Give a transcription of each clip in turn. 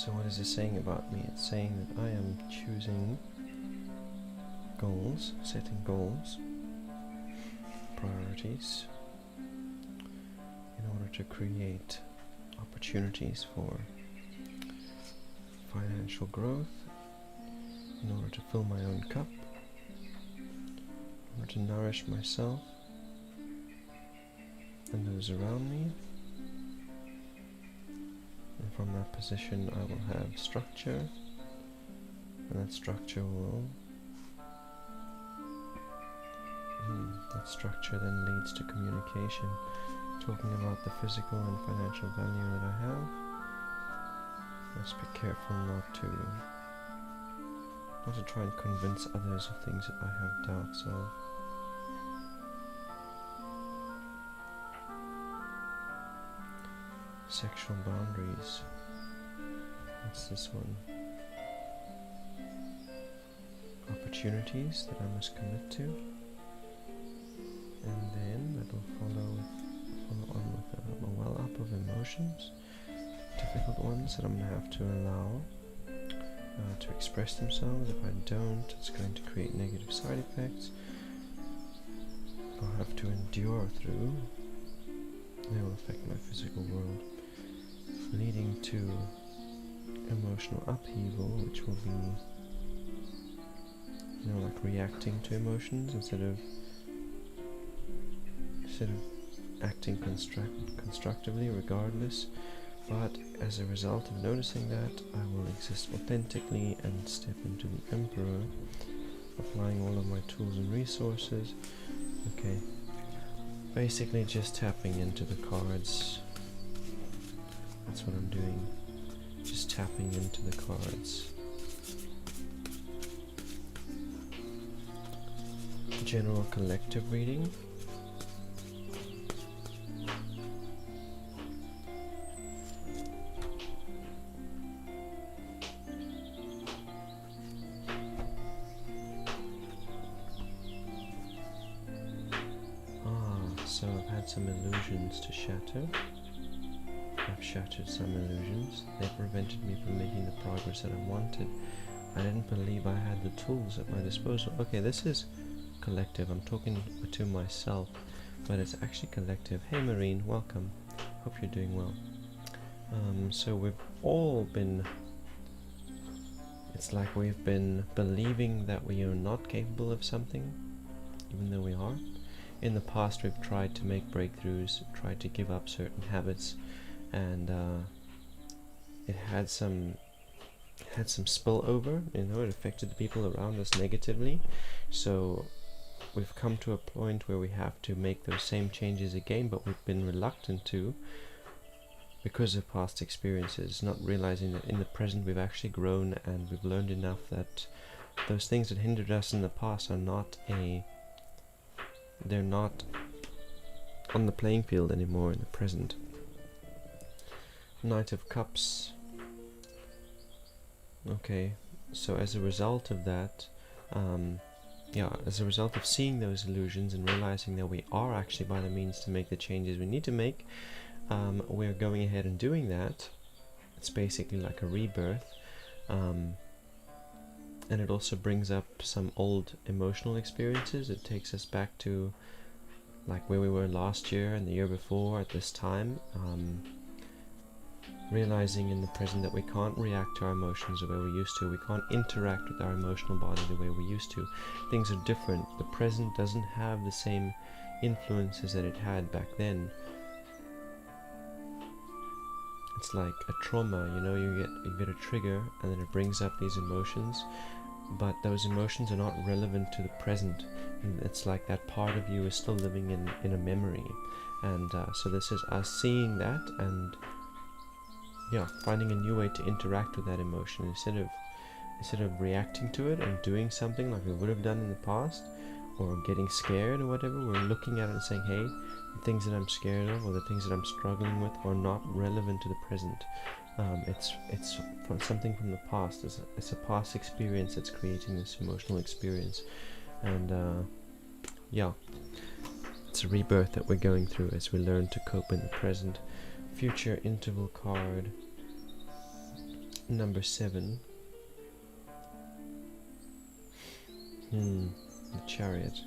So what is it saying about me? It's saying that I am choosing goals, setting goals, priorities, in order to create opportunities for financial growth, in order to fill my own cup, in order to nourish myself and those around me. And from that position I will have structure, and that structure will that structure then leads to communication, talking about the physical and financial value that I have. Must be careful not to try and convince others of things that I have doubts of. Sexual boundaries. What's this one? Opportunities that I must commit to. And then that will follow on with a well up of emotions, difficult ones that I'm going to have to allow to express themselves. If I don't, it's going to create negative side effects. If I have to endure through, they will affect my physical world, leading to emotional upheaval, which will be, like reacting to emotions instead of acting constructively regardless. But as a result of noticing that, I will exist authentically and step into the Emperor, applying all of my tools and resources. Okay, basically just tapping into the cards. That's what I'm doing, just tapping into the cards. General collective reading. So I've had some illusions to shatter. I've shattered some illusions. They prevented me from making the progress that I wanted. I didn't believe I had the tools at my disposal. Okay, this is collective. I'm talking to myself, but it's actually collective. Hey Marine, welcome. Hope you're doing well. So we've all been, it's like we've been believing that we are not capable of something, even though we are. In the past we've tried to make breakthroughs, tried to give up certain habits, and it had some spillover, it affected the people around us negatively. So we've come to a point where we have to make those same changes again, but we've been reluctant to because of past experiences, not realizing that in the present we've actually grown and we've learned enough that those things that hindered us in the past are they're not on the playing field anymore in the present. Knight of Cups. Okay, so as a result of that, as a result of seeing those illusions and realizing that we are actually by the means to make the changes we need to make, we're going ahead and doing that. It's basically like a rebirth, and it also brings up some old emotional experiences. It takes us back to like where we were last year and the year before at this time, realizing in the present that we can't react to our emotions the way we used to. We can't interact with our emotional body the way we used to. Things are different. The present doesn't have the same influences that it had back then. It's like a trauma, you get a trigger and then it brings up these emotions, but those emotions are not relevant to the present. And it's like that part of you is still living in a memory. And so this is us seeing that and finding a new way to interact with that emotion instead of reacting to it and doing something like we would have done in the past, or getting scared or whatever. We're looking at it and saying, hey, the things that I'm scared of or the things that I'm struggling with are not relevant to the present. It's from something from the past. It's a past experience that's creating this emotional experience. And it's a rebirth that we're going through as we learn to cope in the present. Future interval card. number 7. The Chariot.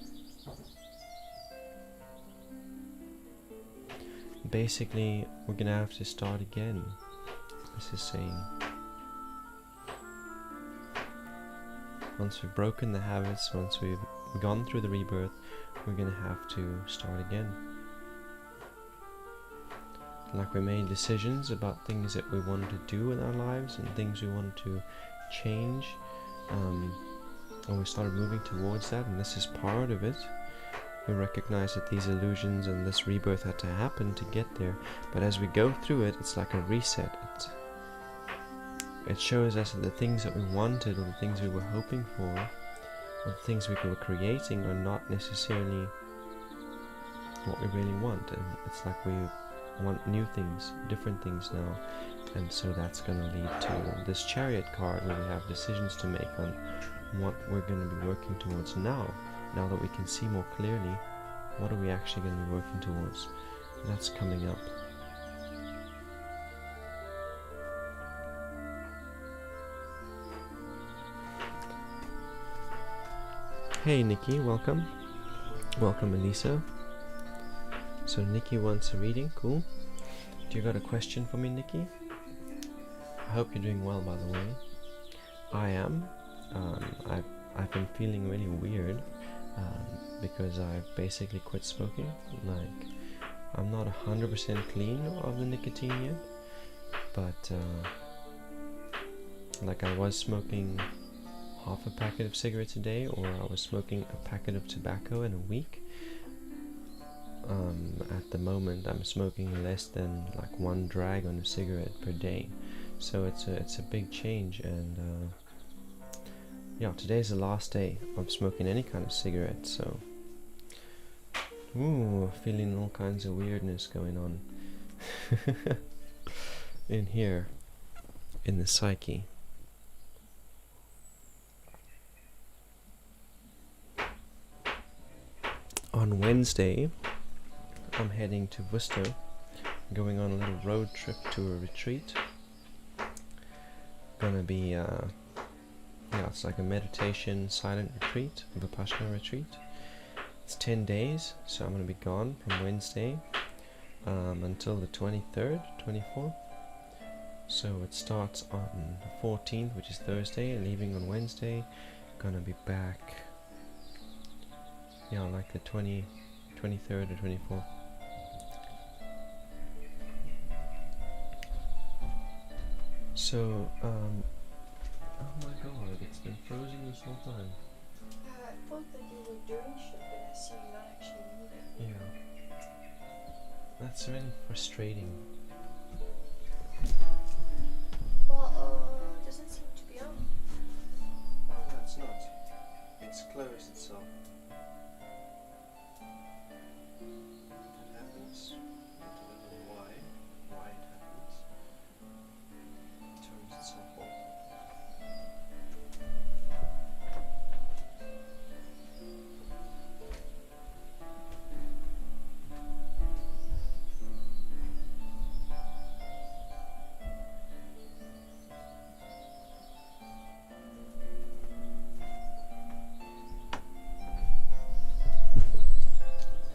Basically, we're gonna have to start again. This is saying, once we've broken the habits, once we've gone through the rebirth, we're gonna have to start again. Like we made decisions about things that we wanted to do in our lives and things we wanted to change, and we started moving towards that, and this is part of it. We recognize that these illusions and this rebirth had to happen to get there, but as we go through it, it's like a reset. It shows us that the things that we wanted, or the things we were hoping for, or the things we were creating, are not necessarily what we really want. And it's like we want new things, different things now, and so that's going to lead to this Chariot card, where we have decisions to make on what we're going to be working towards now that we can see more clearly. What are we actually going to be working towards? That's coming up. Hey Nikki, welcome. Welcome Elisa. So Nikki wants a reading, cool. Do you got a question for me, Nikki? I hope you're doing well, by the way. I am. I've been feeling really weird because I've basically quit smoking. Like, I'm not 100% clean of the nicotine yet, but like I was smoking half a packet of cigarettes a day, or I was smoking a packet of tobacco in a week. At the moment I'm smoking less than like 1 drag on a cigarette per day, so it's a big change. And yeah, today's the last day of smoking any kind of cigarette, so feeling all kinds of weirdness going on in here, in the psyche. On Wednesday, I'm heading to Worcester, going on a little road trip to a retreat. Gonna be, it's like a meditation silent retreat, a Vipassana retreat. It's 10 days, so I'm gonna be gone from Wednesday until the 23rd, 24th. So it starts on the 14th, which is Thursday, leaving on Wednesday. Gonna be back, like the 23rd or 24th. So, oh my god, it's been frozen this whole time. I thought that you were doing shit, but I see you're not actually moving. Yeah. That's really frustrating. Well, it doesn't seem to be on. Oh, no, it's not. It's closed itself. It happens. I don't know why it happens. It turns itself off.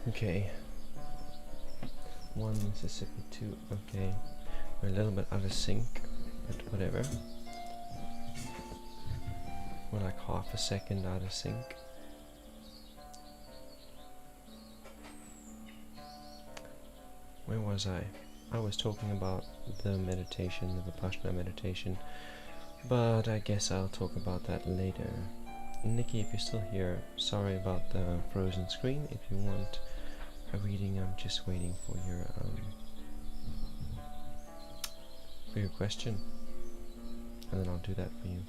Okay. 1 Mississippi, 2. Okay. We're a little bit out of sync, but whatever. We're like half a second out of sync. Where was I? I was talking about the meditation, the Vipassana meditation, but I guess I'll talk about that later. Nikki, if you're still here, sorry about the frozen screen. If you want a reading, I'm just waiting for your question, and then I'll do that for you.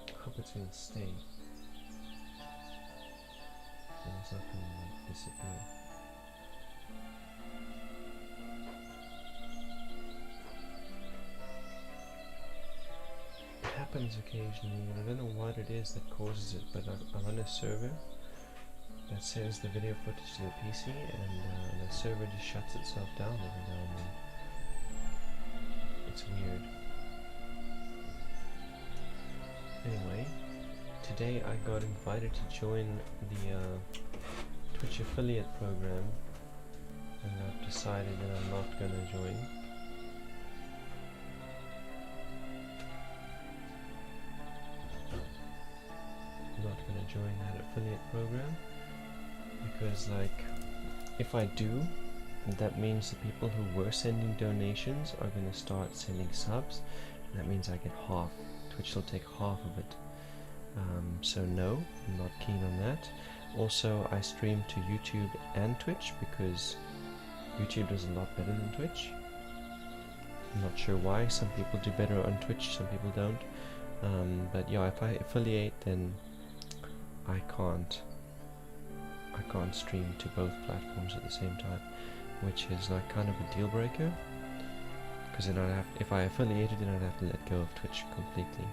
I hope it's gonna stay, and it's not gonna like disappear. Happens occasionally, and I don't know what it is that causes it, but I run a server that saves the video footage to the PC, and the server just shuts itself down every now and then. It's weird. Anyway, today I got invited to join the Twitch affiliate program, and I've decided that I'm not going to join. I'm not going to join that affiliate program because, like, if I do, that means the people who were sending donations are going to start sending subs, and that means I get half. Twitch will take half of it. So no, I'm not keen on that. Also, I stream to YouTube and Twitch because YouTube does a lot better than Twitch. I'm not sure why. Some people do better on Twitch, some people don't. But yeah, if I affiliate, then I can't stream to both platforms at the same time, which is like kind of a deal breaker. Because then if I affiliated, then I'd have to let go of Twitch completely,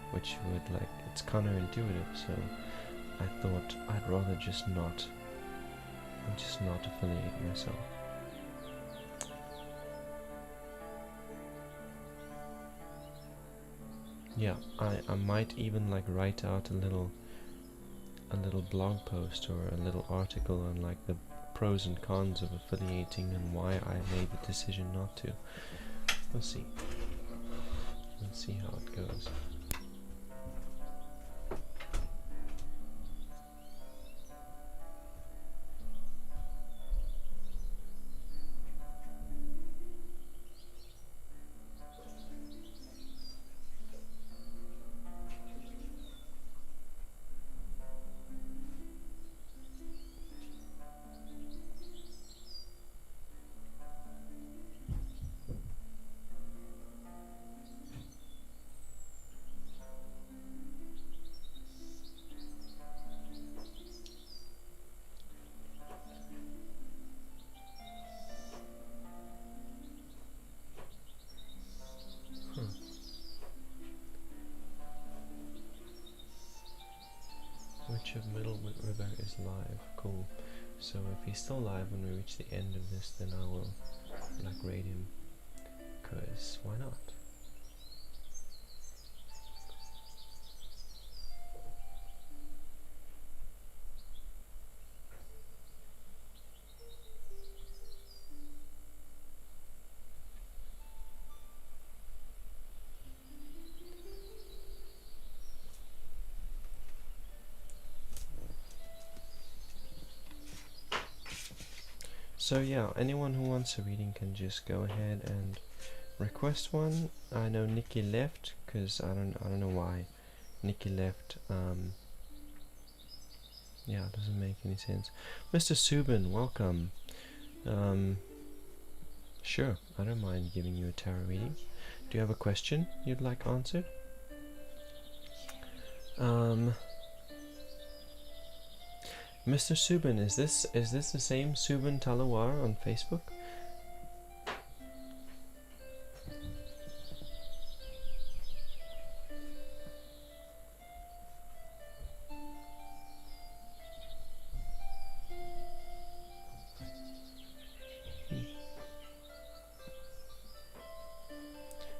which would, like, it's counterintuitive. So I thought I'd rather just not affiliate myself. Yeah, I might even like write out a little blog post or a little article on like the pros and cons of affiliating and why I made the decision not to. We'll see. Let's see how it goes. Which of Middle River is live? Cool. So if he's still live when we reach the end of this, then I will like raid him. Cause why not? So yeah, anyone who wants a reading can just go ahead and request one. I know Nikki left because I don't know why Nikki left. Yeah, it doesn't make any sense. Mr. Subin, welcome. Sure, I don't mind giving you a tarot reading. Do you have a question you'd like answered? Mr. Subin, is this the same Subin Talawar on Facebook?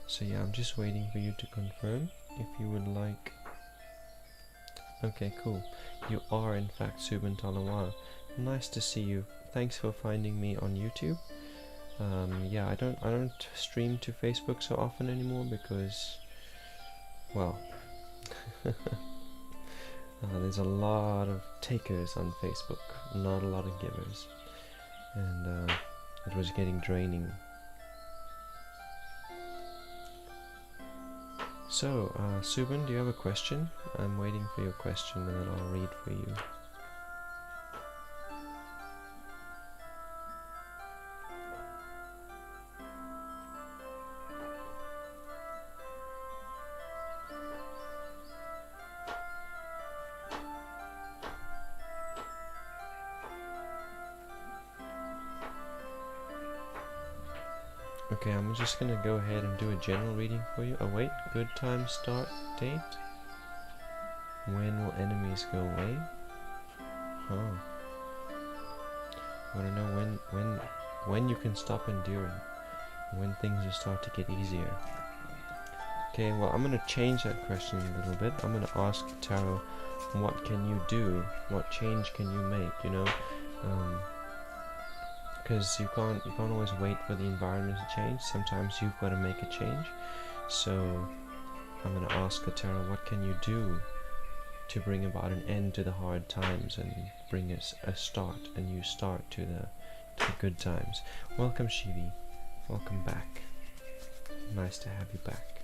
So yeah, I'm just waiting for you to confirm if you would like. Okay, cool. You are in fact Subin Talawar. Nice to see you. Thanks for finding me on YouTube. Yeah, I don't stream to Facebook so often anymore because, well, there's a lot of takers on Facebook, not a lot of givers, and it was getting draining. So, Subin, do you have a question? I'm waiting for your question and then I'll read for you. Okay, I'm just gonna go ahead and do a general reading for you. Oh wait, good time start date. When will enemies go away? Huh. You want to know when you can stop enduring, when things will start to get easier. Okay, well, I'm going to change that question a little bit. I'm going to ask Tarot, what can you do? What change can you make? You know, because you can't always wait for the environment to change. Sometimes you've got to make a change. So I'm going to ask the Tarot, what can you do to bring about an end to the hard times and bring us a new start to the good times. Welcome, Shivi. Welcome back. Nice to have you back.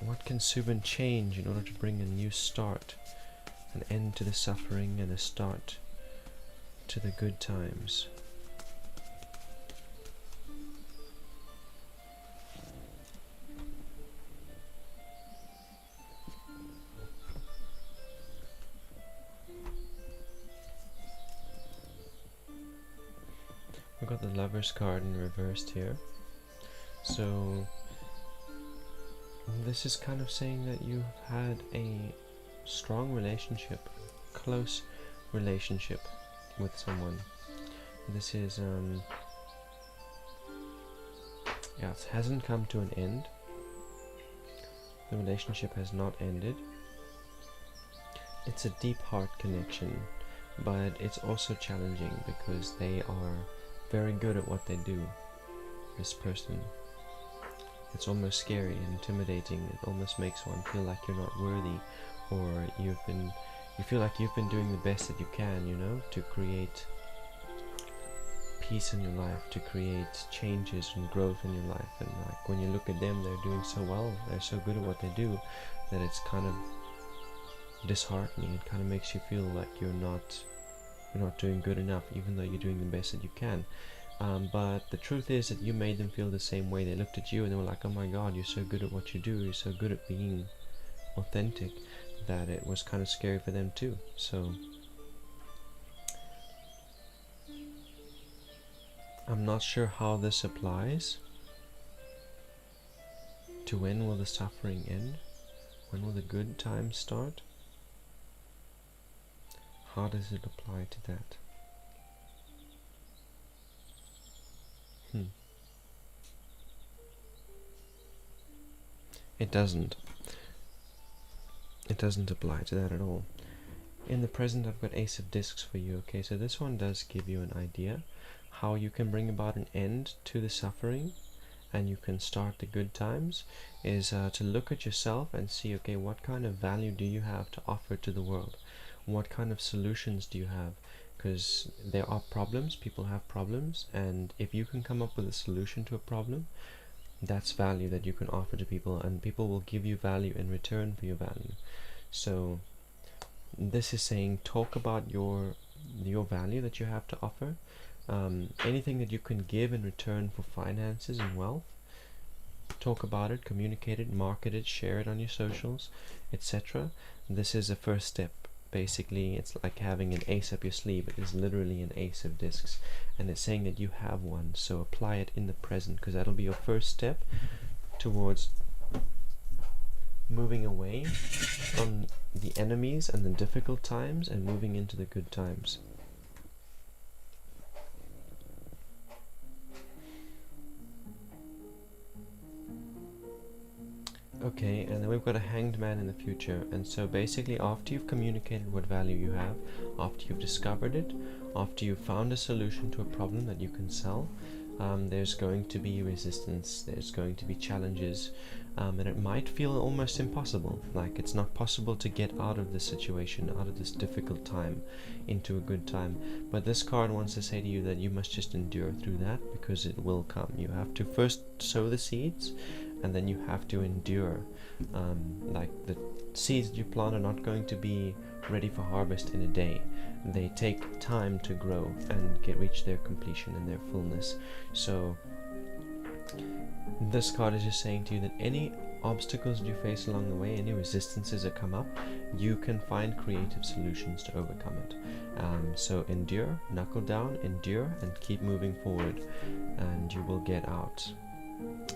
What can Subin change in order to bring a new start, an end to the suffering and a start to the good times? We've got the Lover's card in reversed here. So this is kind of saying that you've had a strong relationship, close relationship with someone. This is yeah, it hasn't come to an end. The relationship has not ended. It's a deep heart connection, but it's also challenging because they are very good at what they do. This person, it's almost scary and intimidating. It almost makes one feel like you're not worthy, or you feel like you've been doing the best that you can, you know, to create peace in your life, to create changes and growth in your life. And like when you look at them, they're doing so well, they're so good at what they do, that it's kind of disheartening. It kind of makes you feel like you're not doing good enough, even though you're doing the best that you can. But the truth is that you made them feel the same way. They looked at you and they were like, oh my god, you're so good at what you do, you're so good at being authentic, that it was kind of scary for them too. So I'm not sure how this applies to when will the suffering end, when will the good times start. How does it apply to that? It doesn't. It doesn't apply to that at all. In the present, I've got Ace of Discs for you. Okay, so this one does give you an idea how you can bring about an end to the suffering and you can start the good times, is to look at yourself and see, okay, what kind of value do you have to offer to the world? What kind of solutions do you have? Because there are problems, people have problems, and if you can come up with a solution to a problem, that's value that you can offer to people, and people will give you value in return for your value. So this is saying, talk about your value that you have to offer, anything that you can give in return for finances and wealth. Talk about it, communicate it, market it, share it on your socials, etc. This is a first step. Basically, it's like having an ace up your sleeve. It is literally an Ace of Discs, and it's saying that you have one. So apply it in the present, because that'll be your first step towards moving away from the enemies and the difficult times and moving into the good times. Okay, and then we've got a Hanged Man in the future, and so basically after you've communicated what value you have, after you've discovered it, after you've found a solution to a problem that you can sell, there's going to be resistance, there's going to be challenges, and it might feel almost impossible, like it's not possible to get out of this situation, out of this difficult time, into a good time. But this card wants to say to you that you must just endure through that, because it will come. You have to first sow the seeds, and then you have to endure. Like the seeds that you plant are not going to be ready for harvest in a day. They take time to grow and reach their completion and their fullness. So this card is just saying to you that any obstacles that you face along the way, any resistances that come up, you can find creative solutions to overcome it. So endure, knuckle down, endure, and keep moving forward, and you will get out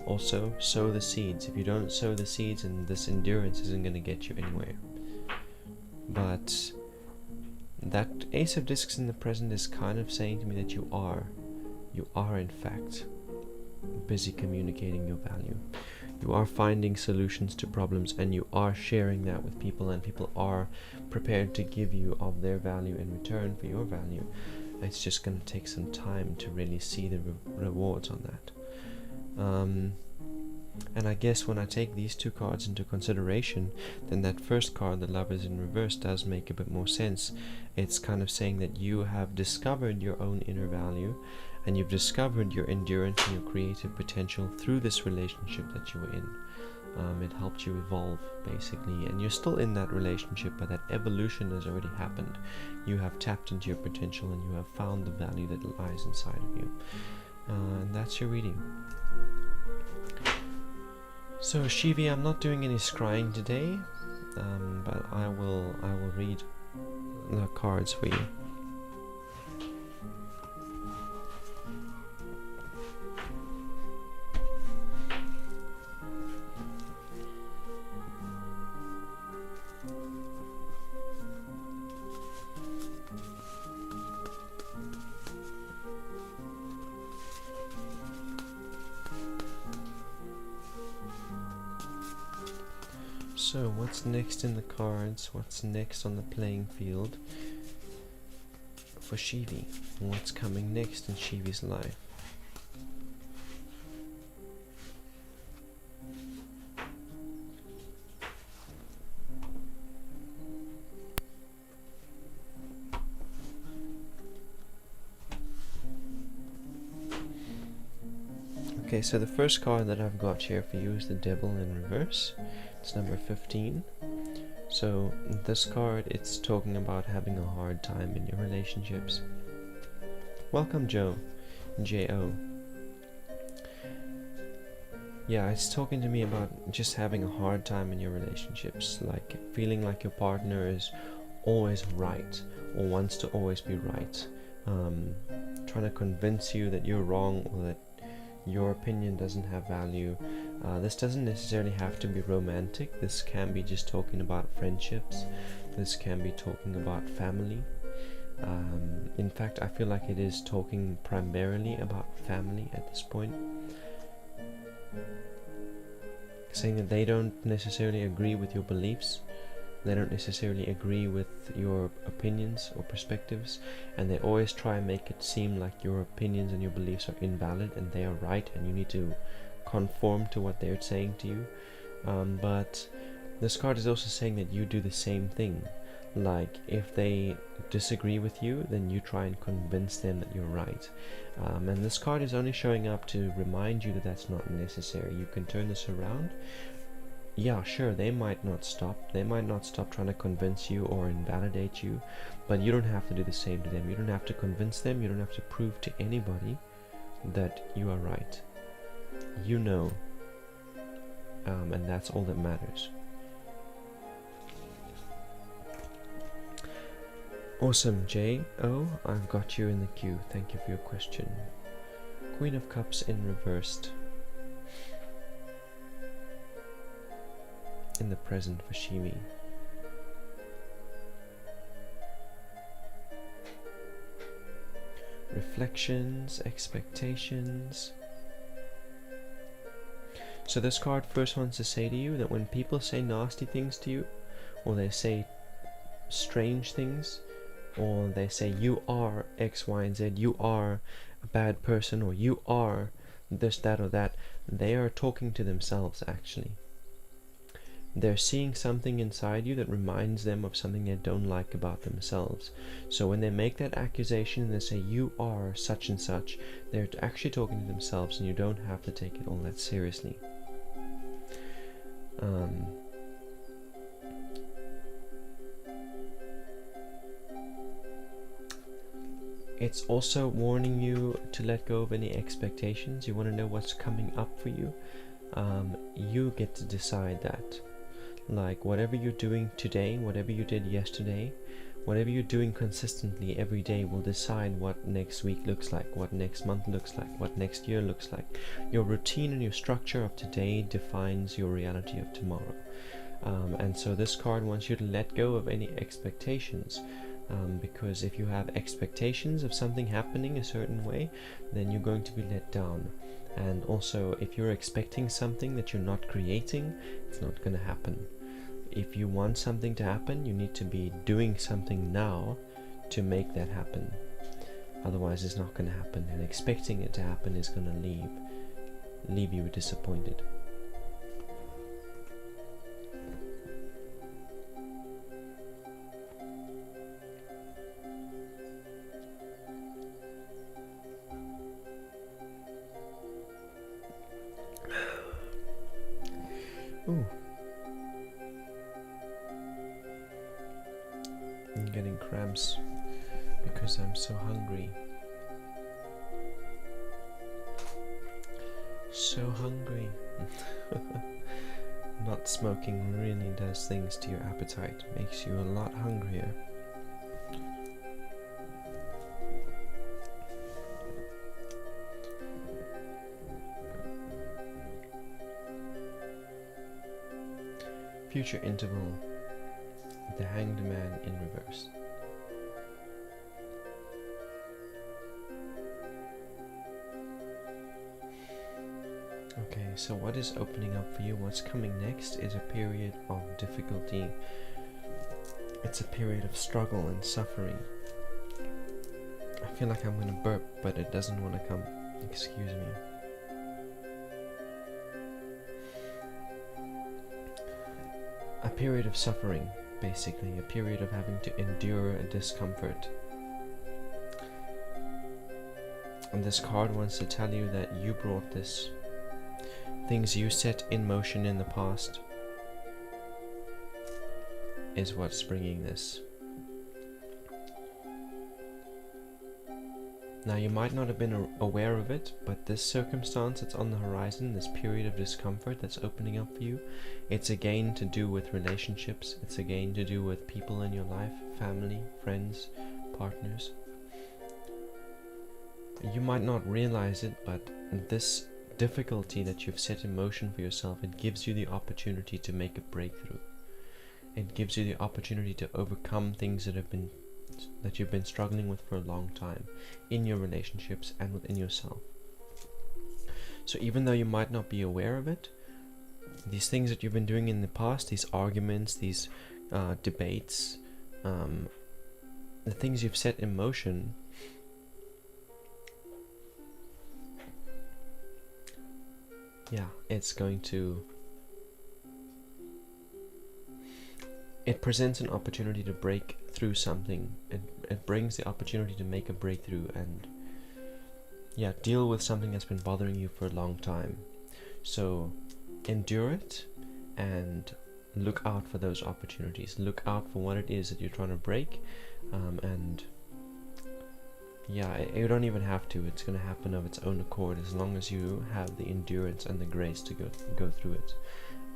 Also, sow the seeds. If you don't sow the seeds, and this endurance isn't going to get you anywhere. But that Ace of Discs in the present is kind of saying to me that you are in fact busy communicating your value. You are finding solutions to problems, and you are sharing that with people, and people are prepared to give you of their value in return for your value. It's just going to take some time to really see the rewards on that. And I guess when I take these two cards into consideration, then that first card, the Lovers in reverse, does make a bit more sense. It's kind of saying that you have discovered your own inner value, and you've discovered your endurance and your creative potential through this relationship that you were in. It helped you evolve, basically, and you're still in that relationship, but that evolution has already happened. You have tapped into your potential, and you have found the value that lies inside of you. And that's your reading. So Shivi, I'm not doing any scrying today, but I will read the cards for you. So what's next in the cards? What's next on the playing field for Shivi? What's coming next in Shivi's life? Okay, so the first card that I've got here for you is the Devil in reverse. It's number 15. So this card, it's talking about having a hard time in your relationships. Welcome, Joe. J-O. Yeah, it's talking to me about just having a hard time in your relationships, like feeling like your partner is always right, or wants to always be right, trying to convince you that you're wrong, or that your opinion doesn't have value. This doesn't necessarily have to be romantic. This can be just talking about friendships. This can be talking about family. In fact, I feel like it is talking primarily about family at this point. Saying that they don't necessarily agree with your beliefs. They don't necessarily agree with your opinions or perspectives, and they always try and make it seem like your opinions and your beliefs are invalid and they are right, and you need to conform to what they're saying to you. But this card is also saying that you do the same thing. Like, if they disagree with you, then you try and convince them that you're right. And this card is only showing up to remind you that that's not necessary. You can turn this around. Yeah, sure, they might not stop. They might not stop trying to convince you or invalidate you, but you don't have to do the same to them. You don't have to convince them. You don't have to prove to anybody that you are right. You know, and that's all that matters. Awesome, J.O. I've got you in the queue. Thank you for your question. Queen of Cups in reversed. In the present for Shivi. Reflections, expectations. So this card first wants to say to you that when people say nasty things to you, or they say strange things, or they say you are X, Y, and Z, you are a bad person, or you are this, that, or that, they are talking to themselves actually. They're seeing something inside you that reminds them of something they don't like about themselves. So when they make that accusation and they say you are such and such, they're actually talking to themselves, and you don't have to take it all that seriously. It's also warning you to let go of any expectations. You want to know what's coming up for you. You get to decide that. Like, whatever you're doing today, whatever you did yesterday, Whatever you're doing consistently every day will decide what next week looks like, what next month looks like, what next year looks like. Your routine and your structure of today defines your reality of tomorrow. And so this card wants you to let go of any expectations, because if you have expectations of something happening a certain way, then you're going to be let down. And also, if you're expecting something that you're not creating, it's not going to happen. If you want something to happen, you need to be doing something now to make that happen. Otherwise, it's not going to happen. And expecting it to happen is going to leave you disappointed. Ooh. I'm getting cramps because I'm so hungry. So hungry. Not smoking really does things to your appetite, makes you a lot hungrier. Future interval, the Hanged Man in reverse. Okay, so what is opening up for you? What's coming next is a period of difficulty. It's a period of struggle and suffering. I feel like I'm gonna burp, but it doesn't want to come. Excuse me. A period of suffering, basically, a period of having to endure a discomfort. And this card wants to tell you that you brought this. Things you set in motion in the past is what's bringing this. Now, you might not have been aware of it, but this circumstance that's on the horizon, this period of discomfort that's opening up for you, it's again to do with relationships. It's again to do with people in your life, family, friends, partners. You might not realize it, but this difficulty that you've set in motion for yourself, it gives you the opportunity to make a breakthrough. It gives you the opportunity to overcome things that you've been struggling with for a long time in your relationships and within yourself. So even though you might not be aware of it, these things that you've been doing in the past, these arguments, these debates, the things you've set in motion, it presents an opportunity to break through something. It brings the opportunity to make a breakthrough and deal with something that's been bothering you for a long time. So endure it and look out for those opportunities. Look out for what it is that you're trying to break, and you don't even have to. It's going to happen of its own accord as long as you have the endurance and the grace to go through it,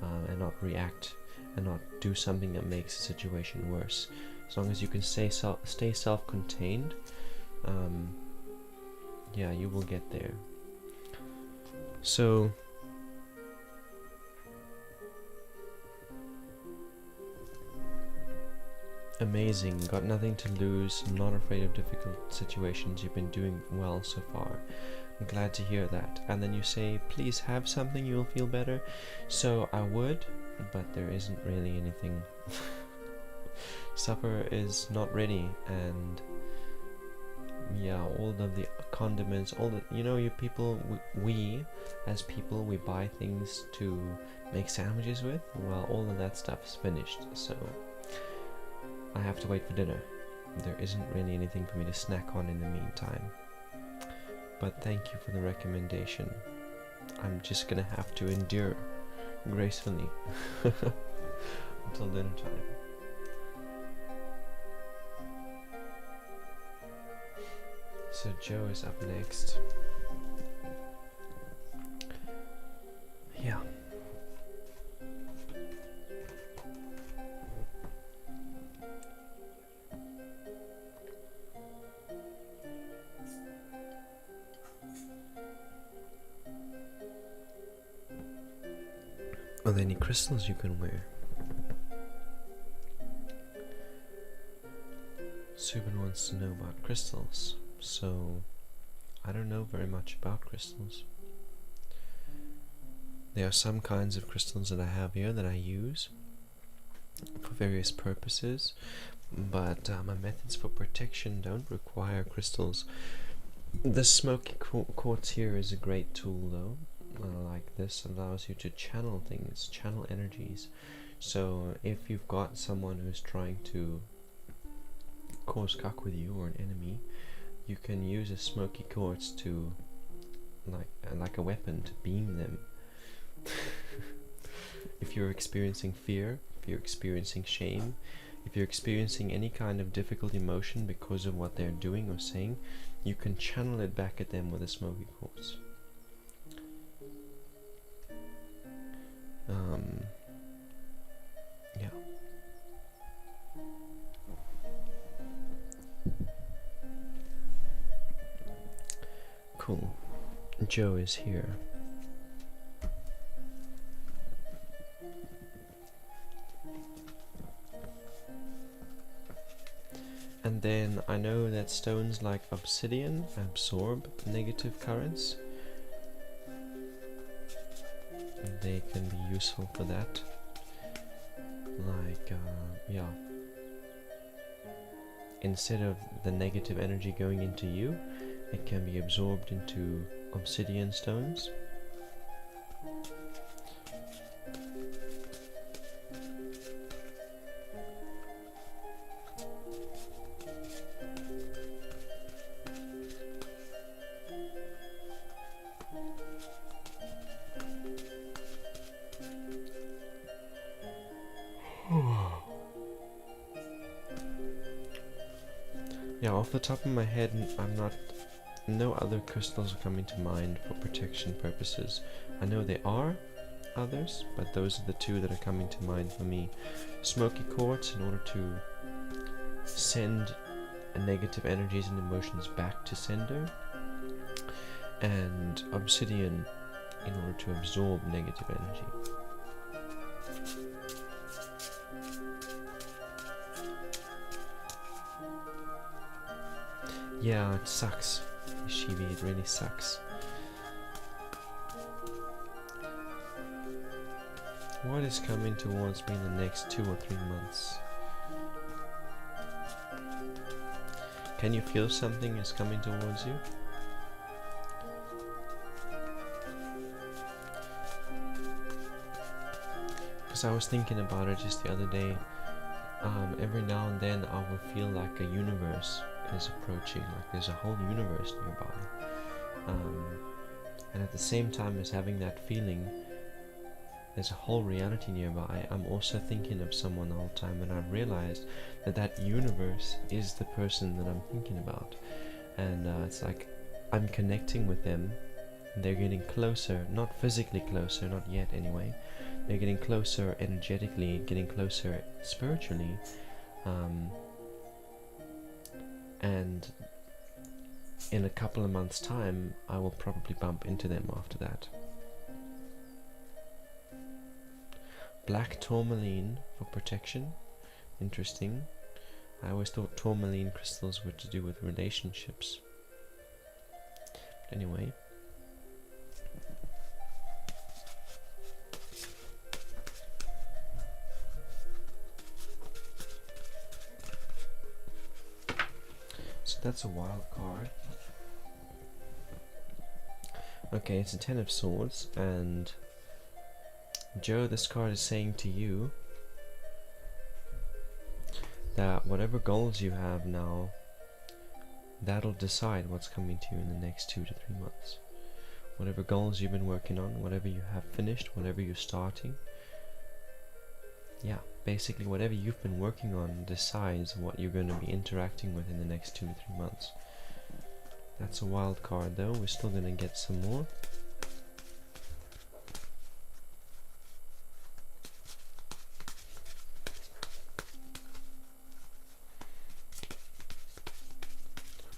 and not react and not do something that makes the situation worse. As long as you can stay self-contained, you will get there. So amazing, got nothing to lose, not afraid of difficult situations, you've been doing well so far. I'm glad to hear that. And then you say, please have something, you'll feel better. So I would, but there isn't really anything. Supper is not ready, and all of the condiments, all the, you people, we as people, we buy things to make sandwiches with. Well, all of that stuff is finished, so I have to wait for dinner. There isn't really anything for me to snack on in the meantime. But thank you for the recommendation. I'm just gonna have to endure gracefully until dinner time. So Joe is up next. Are there any crystals you can wear? Subin wants to know about crystals, so I don't know very much about crystals. There are some kinds of crystals that I have here that I use for various purposes, but my methods for protection don't require crystals. The smoky quartz here is a great tool though. Like this allows you to channel things, channel energies. So if you've got someone who's trying to cause cuck with you or an enemy, you can use a smoky quartz to like a weapon to beam them. If you're experiencing fear, if you're experiencing shame, if you're experiencing any kind of difficult emotion because of what they're doing or saying, you can channel it back at them with a smoky quartz. Yeah. Cool. Joe is here. And then I know that stones like obsidian absorb negative currents. They can be useful for that. Like, yeah. Instead of the negative energy going into you, it can be absorbed into obsidian stones. Yeah, off the top of my head, no other crystals are coming to mind for protection purposes. I know there are others, but those are the two that are coming to mind for me. Smoky quartz in order to send negative energies and emotions back to sender, and obsidian in order to absorb negative energy. Yeah, it sucks, Shivi, it really sucks. What is coming towards me in the next 2 or 3 months? Can you feel something is coming towards you? Because I was thinking about it just the other day. Every now and then I will feel like a universe is approaching, like there's a whole universe nearby. And at the same time as having that feeling, there's a whole reality nearby. I'm also thinking of someone all the time, and I've realized that that universe is the person that I'm thinking about. And it's like I'm connecting with them. They're getting closer, not physically closer, not yet anyway. They're getting closer energetically, getting closer spiritually. And in a couple of months' time, I will probably bump into them after that. Black tourmaline for protection. Interesting. I always thought tourmaline crystals were to do with relationships. But anyway. So that's a wild card. Okay, it's a 10 of swords, and Joe, this card is saying to you that whatever goals you have now, that'll decide what's coming to you in the next 2 to 3 months. Whatever goals you've been working on, whatever you have finished, whatever you're starting, yeah, basically whatever you've been working on decides what you're going to be interacting with in the next 2 to 3 months. That's a wild card though, we're still going to get some more.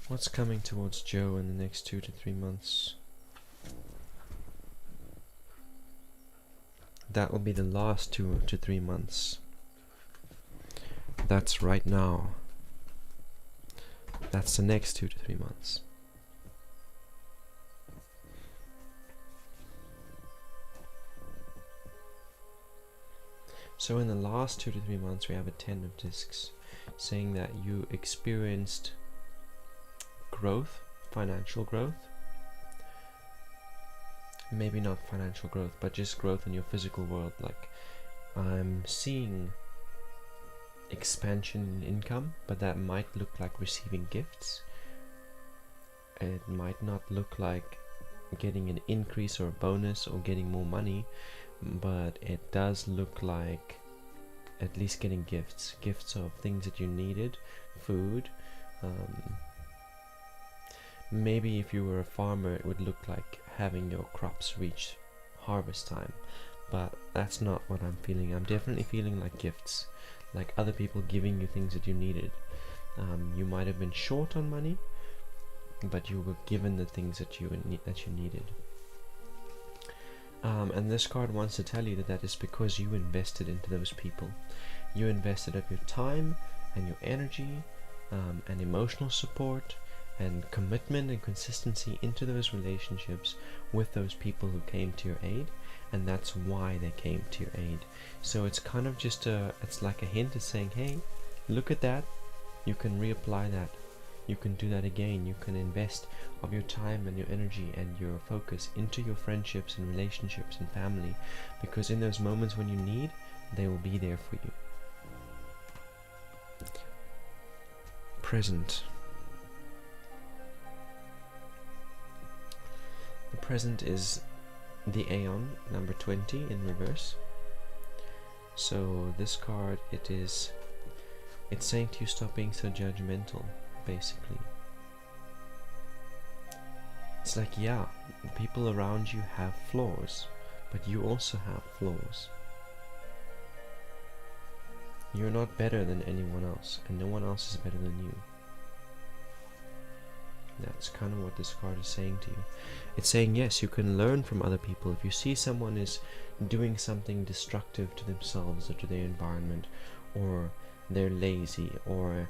What's coming towards Joe in the next 2 to 3 months? that will be the last 2 to 3 months. That's right now. That's the next 2 to 3 months. So in the last 2 to 3 months we have a 10 of discs, saying that you experienced growth, financial growth. Maybe not financial growth, but just growth in your physical world. Like, I'm seeing expansion in income, but that might look like receiving gifts. It might not look like getting an increase or a bonus or getting more money, but it does look like at least getting gifts of things that you needed, food. Maybe if you were a farmer, it would look like having your crops reach harvest time, but that's not what I'm feeling. I'm definitely feeling like gifts, like other people giving you things that you needed. You might have been short on money, but you were given the things that you needed. And this card wants to tell you that that is because you invested into those people. You invested of your time and your energy and emotional support and commitment and consistency into those relationships with those people who came to your aid, and that's why they came to your aid. So it's kind of just it's like a hint, is saying, hey, look at that, you can reapply that, you can do that again, you can invest of your time and your energy and your focus into your friendships and relationships and family, because in those moments when you need, they will be there for you. Present. The present is the Aeon, number 20 in reverse. So this card, it's saying to you, stop being so judgmental, basically. It's like, yeah, people around you have flaws, but you also have flaws. You're not better than anyone else, and no one else is better than you. That's kind of what this card is saying to you. It's saying, yes, you can learn from other people. If you see someone is doing something destructive to themselves or to their environment, or they're lazy, or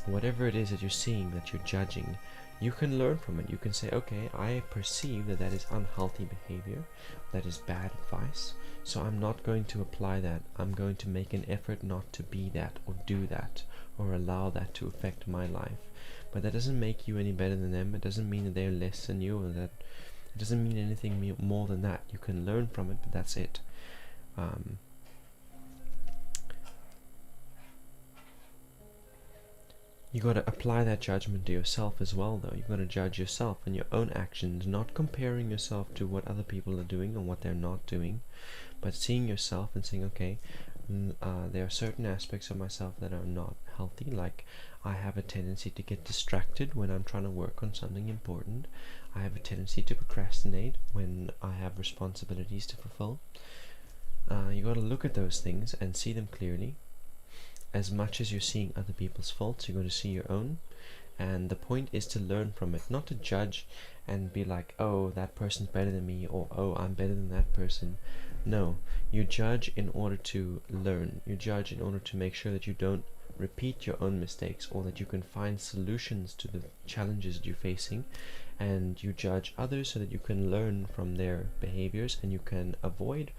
whatever it is that you're seeing, that you're judging, you can learn from it. You can say, okay, I perceive that that is unhealthy behavior, that is bad advice, so I'm not going to apply that. I'm going to make an effort not to be that, or do that, or allow that to affect my life. But that doesn't make you any better than them. It doesn't mean that they're less than you, or that it doesn't mean anything more than that. You can learn from it, but that's it. You got to apply that judgment to yourself as well, though. You got to judge yourself and your own actions, not comparing yourself to what other people are doing or what they're not doing, but seeing yourself and saying, okay, there are certain aspects of myself that are not healthy. Like, I have a tendency to get distracted when I'm trying to work on something important. I have a tendency to procrastinate when I have responsibilities to fulfill. You got to look at those things and see them clearly. As much as you're seeing other people's faults, you're going to see your own. And the point is to learn from it, not to judge and be like, oh, that person's better than me, or oh, I'm better than that person. No, you judge in order to learn. You judge in order to make sure that you don't repeat your own mistakes, or that you can find solutions to the challenges that you're facing. And you judge others so that you can learn from their behaviors and you can avoid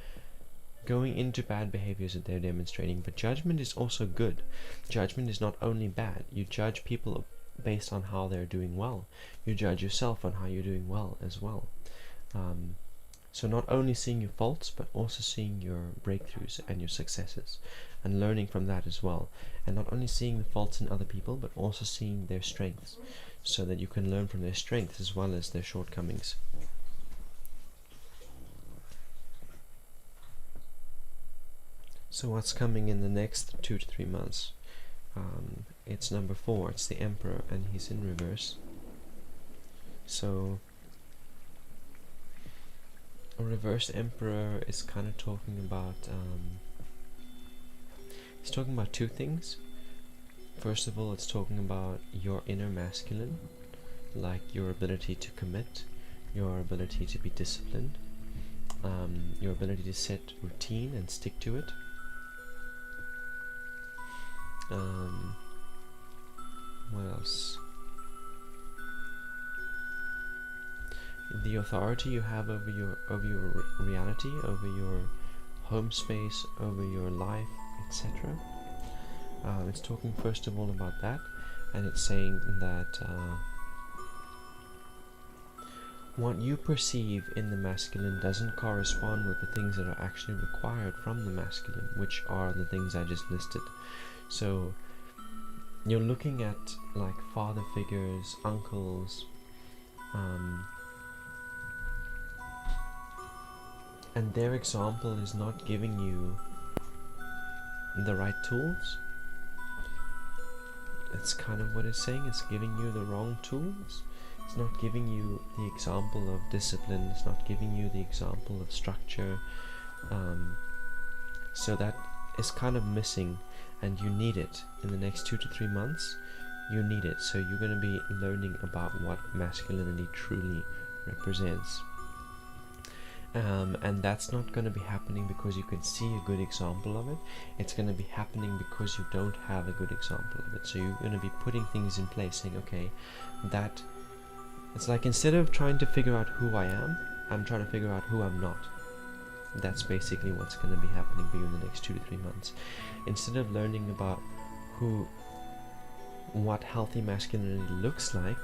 going into bad behaviors that they're demonstrating. But judgment is also good. Judgment is not only bad. You judge people based on how they're doing well. You judge yourself on how you're doing well as well. So not only seeing your faults, but also seeing your breakthroughs and your successes, and learning from that as well. And not only seeing the faults in other people, but also seeing their strengths, so that you can learn from their strengths as well as their shortcomings. So what's coming in the next 2 to 3 months? It's number 4, it's the Emperor, and he's in reverse. So a reversed Emperor is kind of talking about, he's talking about two things. First of all, it's talking about your inner masculine, like your ability to commit, your ability to be disciplined, your ability to set routine and stick to it. What else? The authority you have over your reality, over your home space, over your life, etc. It's talking first of all about that, and it's saying that what you perceive in the masculine doesn't correspond with the things that are actually required from the masculine, which are the things I just listed. So you're looking at like father figures, uncles, and their example is not giving you the right tools. That's kind of what it's saying. It's giving you the wrong tools. It's not giving you the example of discipline. It's not giving you the example of structure. So that is kind of missing, and you need it in the next 2 to 3 months. You need it. So you're going to be learning about what masculinity truly represents. And that's not going to be happening because you can see a good example of it. It's going to be happening because you don't have a good example of it. So you're going to be putting things in place, saying, okay, that it's like, instead of trying to figure out who I am, I'm trying to figure out who I'm not. That's basically what's going to be happening for you in the next 2 to 3 months. Instead of learning about what healthy masculinity looks like,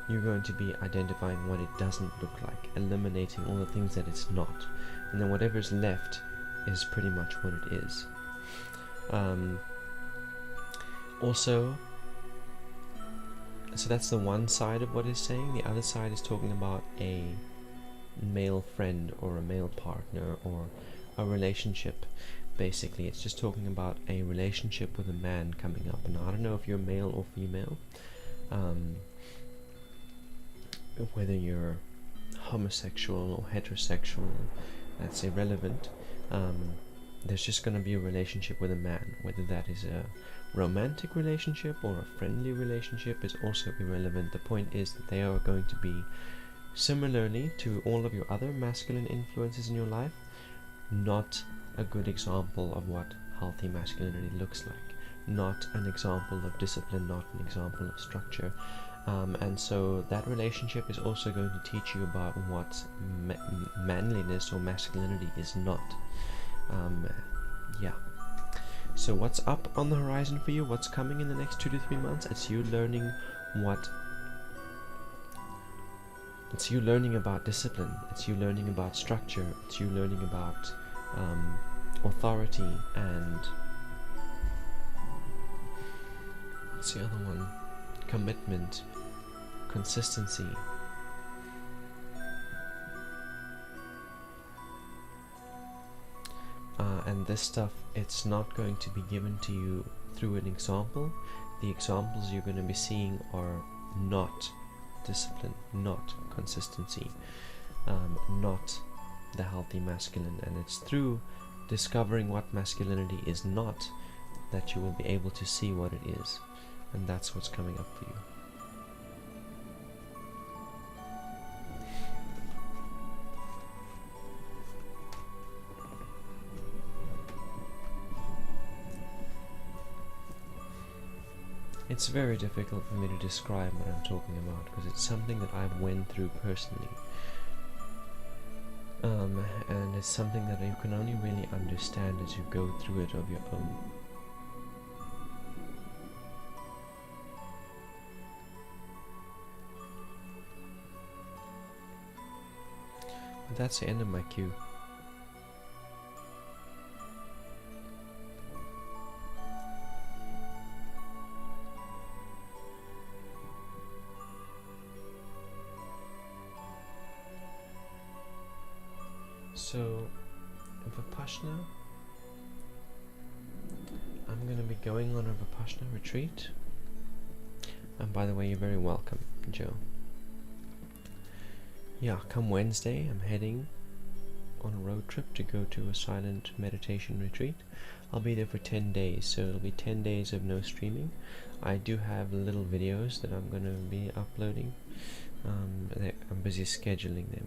you're going to be identifying what it doesn't look like, eliminating all the things that it's not, and then whatever's left is pretty much what it is. Also, so that's the one side of what it's saying. The other side is talking about a male friend or a male partner or a relationship. Basically, it's just talking about a relationship with a man coming up. And I don't know if you're male or female, whether you're homosexual or heterosexual, that's irrelevant. There's just going to be a relationship with a man. Whether that is a romantic relationship or a friendly relationship is also irrelevant. The point is that they are going to be, similarly to all of your other masculine influences in your life, not a good example of what healthy masculinity looks like, not an example of discipline, not an example of structure. And so that relationship is also going to teach you about what manliness or masculinity is not. Yeah. So what's up on the horizon for you? What's coming in the next 2 to 3 months? It's you learning about discipline. It's you learning about structure. It's you learning about authority, and what's the other one? Commitment, consistency. And this stuff, it's not going to be given to you through an example. The examples you're going to be seeing are not discipline, not consistency, not the healthy masculine. And it's through discovering what masculinity is not that you will be able to see what it is. And that's what's coming up for you. It's very difficult for me to describe what I'm talking about because it's something that I've went through personally. And it's something that you can only really understand as you go through it of your own. But that's the end of my cue. So, Vipassana, I'm going to be going on a Vipassana retreat. And by the way, you're very welcome, Joe. Yeah, come Wednesday, I'm heading on a road trip to go to a silent meditation retreat. I'll be there for 10 days, so it'll be 10 days of no streaming. I do have little videos that I'm going to be uploading. I'm busy scheduling them.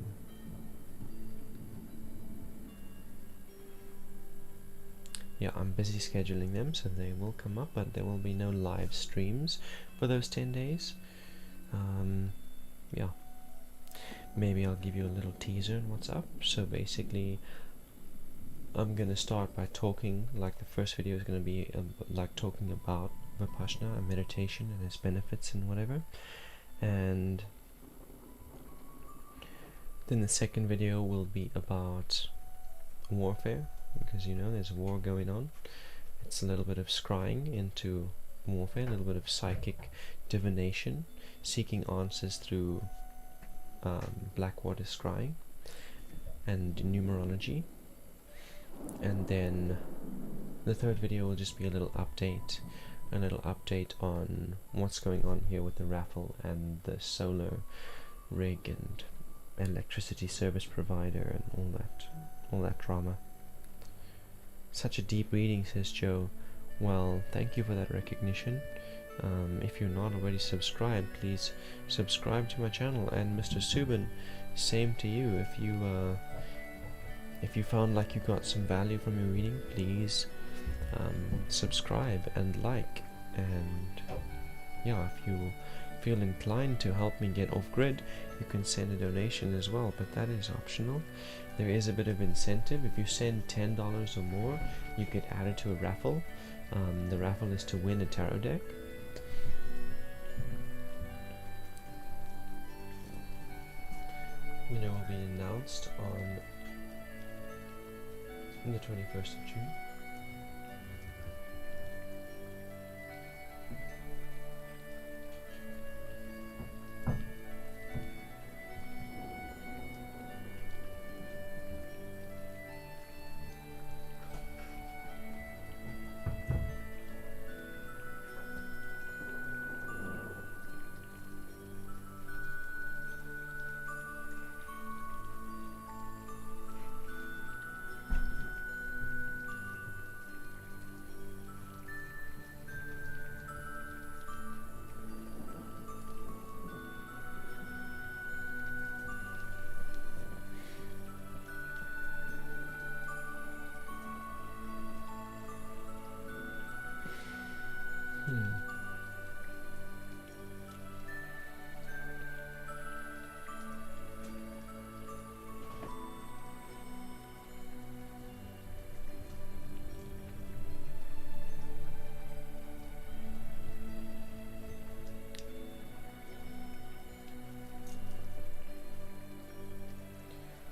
yeah, I'm busy scheduling them, so they will come up, but there will be no live streams for those 10 days. Yeah, maybe I'll give you a little teaser on what's up. So basically, I'm gonna start by talking, like the first video is gonna be like talking about Vipassana and meditation and its benefits and whatever. And then the second video will be about warfare, because you know there's a war going on. It's a little bit of scrying into warfare, a little bit of psychic divination, seeking answers through Blackwater scrying and numerology. And then the third video will just be a little update on what's going on here with the raffle and the solar rig and electricity service provider and all that drama. Such a deep reading, says Joe. Well, thank you for that recognition. If you're not already subscribed, please subscribe to my channel. And Mr. Subin, same to you. If you found like you got some value from your reading, please subscribe and like. And yeah, if you feel inclined to help me get off grid, you can send a donation as well, but that is optional. There is a bit of incentive. If you send $10 or more, you get added to a raffle. The raffle is to win a tarot deck. Winner will be announced on the 21st of June.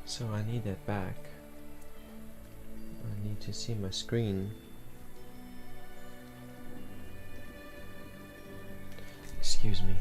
So I need that back. I need to see my screen. Excuse me.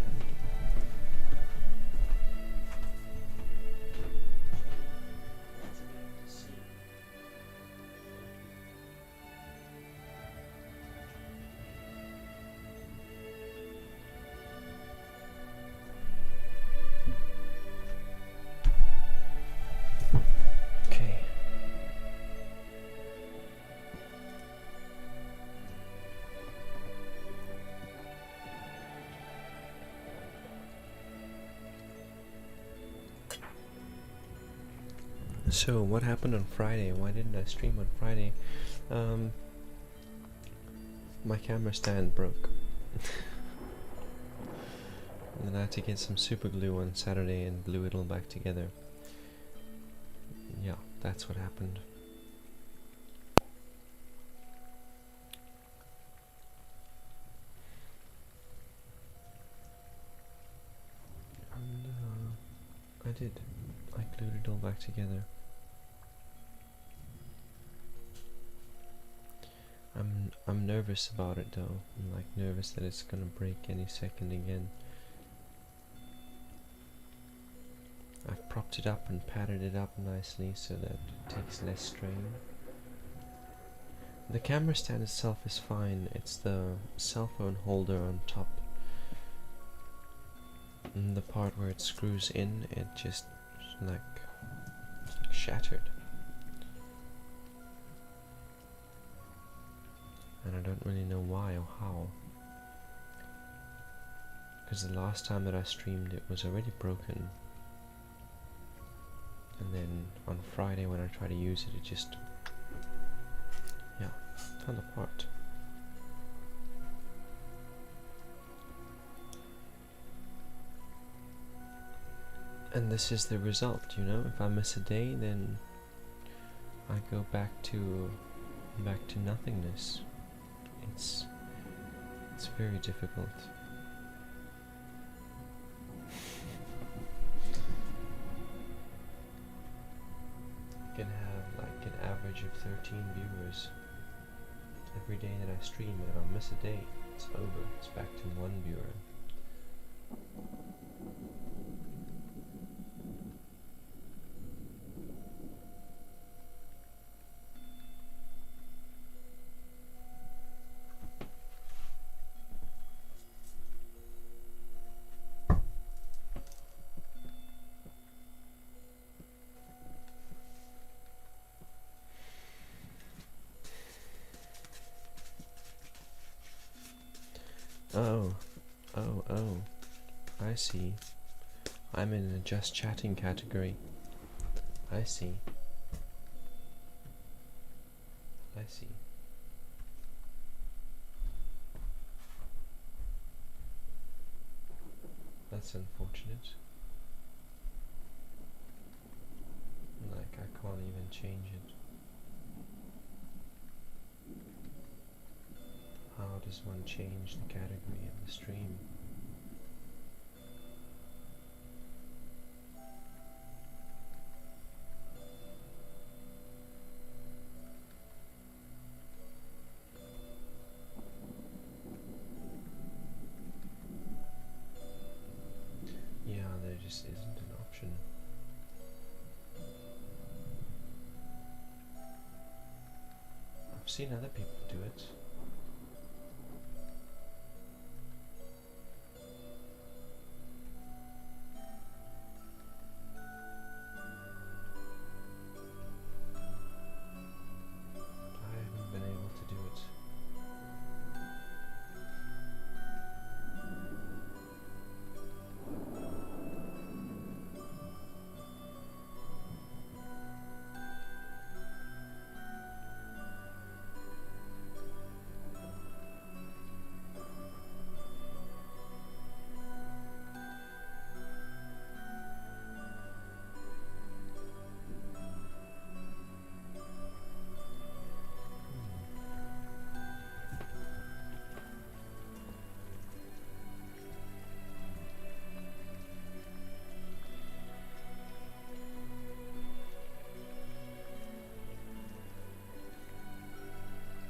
So what happened on Friday? Why didn't I stream on Friday? My camera stand broke. And then I had to get some super glue on Saturday and glue it all back together. Yeah, that's what happened. And I did. I glued it all back together. I'm nervous about it though. I'm like nervous that it's gonna break any second again. I've propped it up and padded it up nicely so that it takes less strain. The camera stand itself is fine. It's the cell phone holder on top. And the part where it screws in, it just like shattered. And I don't really know why or how. Because the last time that I streamed it was already broken. And then on Friday when I tried to use it, it just, yeah, fell apart. And this is the result, you know. If I miss a day, then I go back to nothingness. It's very difficult. I can have like an average of 13 viewers every day that I stream, and if I miss a day, it's over. It's back to 1 viewer. Oh, I see. I'm in a just chatting category. I see. That's unfortunate. Like, I can't even change it. How does one change the category of the stream? Yeah, there just isn't an option. I've seen other people do it. I haven't been able to do it.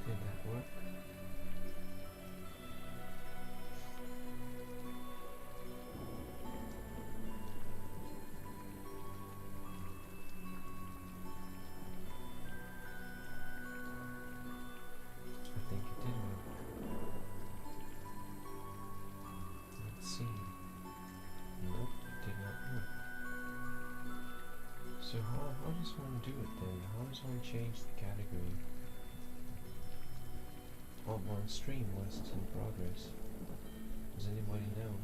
Did that work? I think it did work. Let's see. Nope, it did not work. So how does one do it then? How does one change the category of one stream once it's in progress? Does anybody know?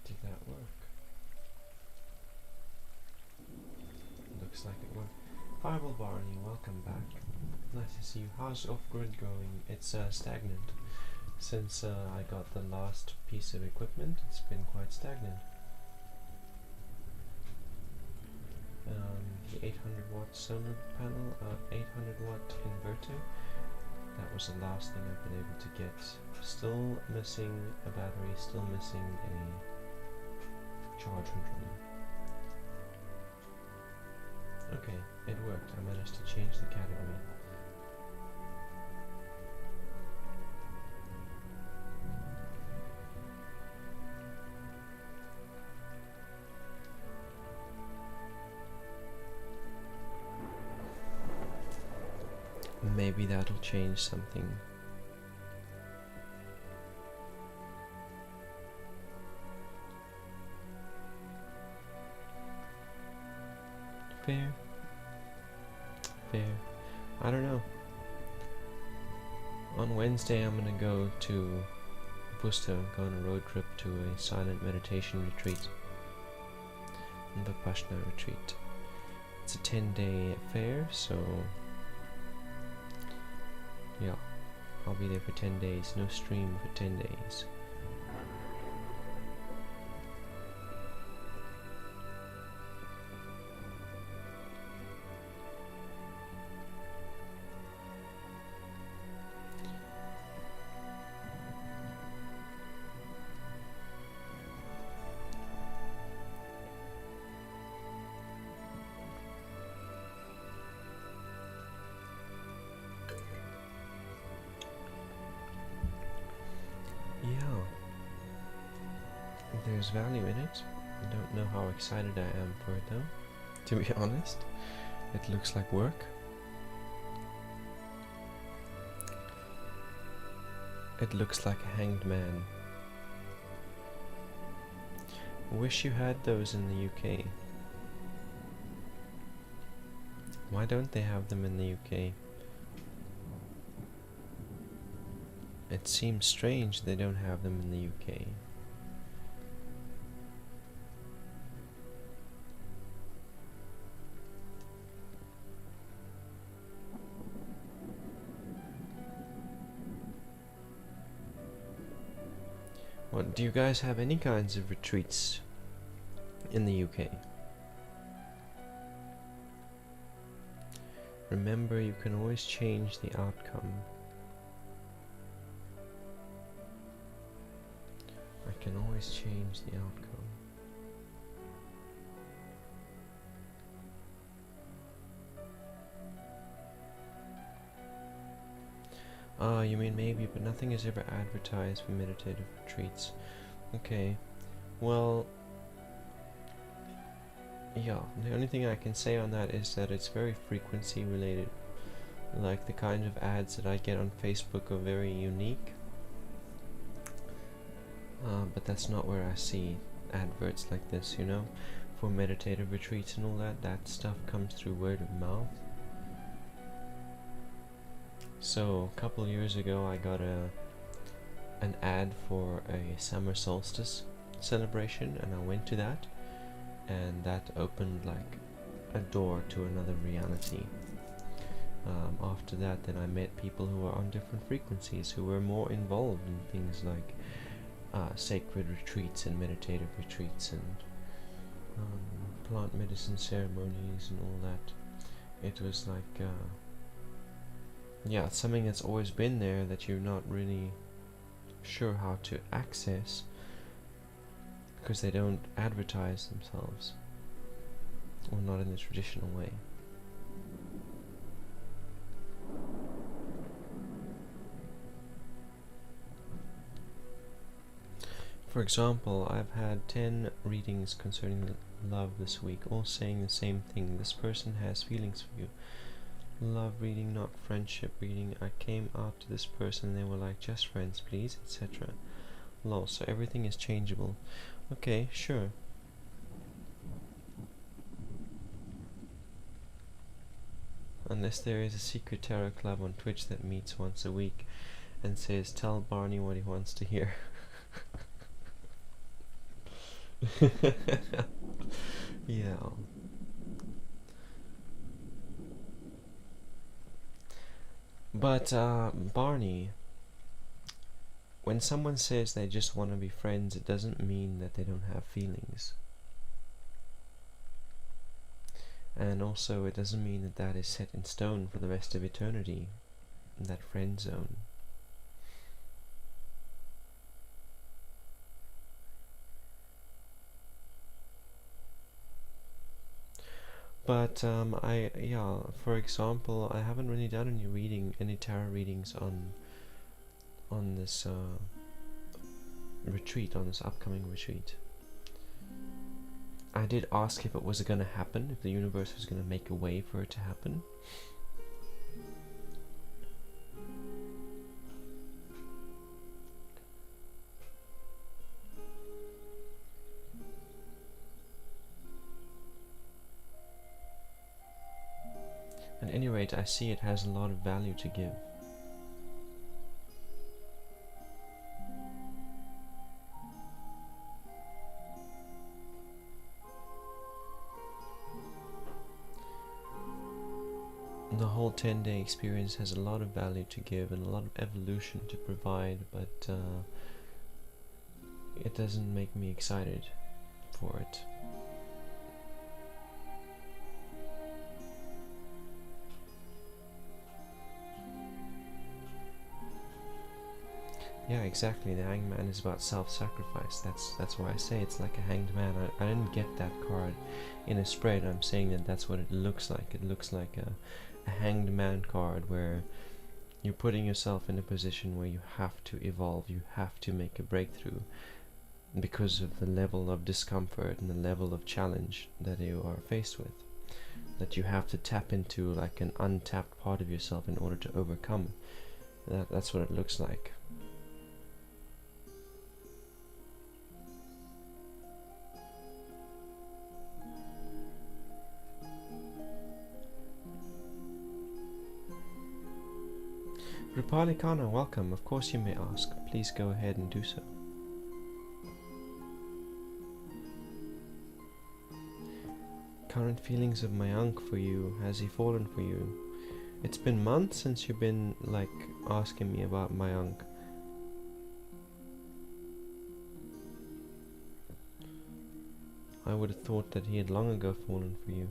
Did that work? Looks like it worked. Fireball Barney, welcome back. Nice to see you. How's off-grid going? It's stagnant. Since I got the last piece of equipment, it's been quite stagnant. The 800 watt solar panel, 800 watt inverter. That was the last thing I've been able to get. Still missing a battery, still missing a charge controller. Okay, it worked. I managed to change the category. maybe that'll change something. Fair. I don't know. On Wednesday I'm gonna go to Busto, go on a road trip to a silent meditation retreat. The Vipassana retreat. It's a 10-day affair, so yeah, I'll be there for 10 days. No stream for 10 days. Yeah, there's value in it. I don't know how excited I am for it though, to be honest. It looks like work. It looks like a hanged man. Wish you had those in the UK. Why don't they have them in the UK? It seems strange they don't have them in the UK. Well, do you guys have any kinds of retreats in the UK? Remember, you can always change the outcome. I can always change the outcome. Ah, you mean maybe, but nothing is ever advertised for meditative retreats. Okay, well, yeah, the only thing I can say on that is that it's very frequency related. Like, the kind of ads that I get on Facebook are very unique. But that's not where I see adverts like this, you know? For meditative retreats and all that, that stuff comes through word of mouth. So, a couple years ago I got an ad for a summer solstice celebration, and I went to that, and that opened like a door to another reality. After that, then I met people who were on different frequencies, who were more involved in things like sacred retreats and meditative retreats and plant medicine ceremonies and all that. It was like, yeah, it's something that's always been there that you're not really sure how to access because they don't advertise themselves, or not in the traditional way. For example, I've had 10 readings concerning love this week, all saying the same thing. This person has feelings for you. Love reading, not friendship reading. I came out to this person, they were like, just friends please, etc. Lol, so everything is changeable. Okay, sure. Unless there is a secret tarot club on Twitch that meets once a week and says, tell Barney what he wants to hear. Yeah. But, Barney, when someone says they just want to be friends, it doesn't mean that they don't have feelings. And also, it doesn't mean that that is set in stone for the rest of eternity, in that friend zone. But for example, I haven't really done any tarot readings on this retreat, on this upcoming retreat. I did ask if it was going to happen, if the universe was going to make a way for it to happen. any rate, I see it has a lot of value to give. The whole 10-day experience has a lot of value to give and a lot of evolution to provide, but it doesn't make me excited for it. Yeah, exactly. The Hanged Man is about self-sacrifice. That's why I say it's like a hanged man. I didn't get that card in a spread. I'm saying that that's what it looks like. It looks like a hanged man card where you're putting yourself in a position where you have to evolve. You have to make a breakthrough because of the level of discomfort and the level of challenge that you are faced with. That you have to tap into like an untapped part of yourself in order to overcome. That's what it looks like. Rupalikana, welcome. Of course you may ask. Please go ahead and do so. Current feelings of Mayank for you. Has he fallen for you? It's been months since you've been like asking me about Mayank. I would have thought that he had long ago fallen for you.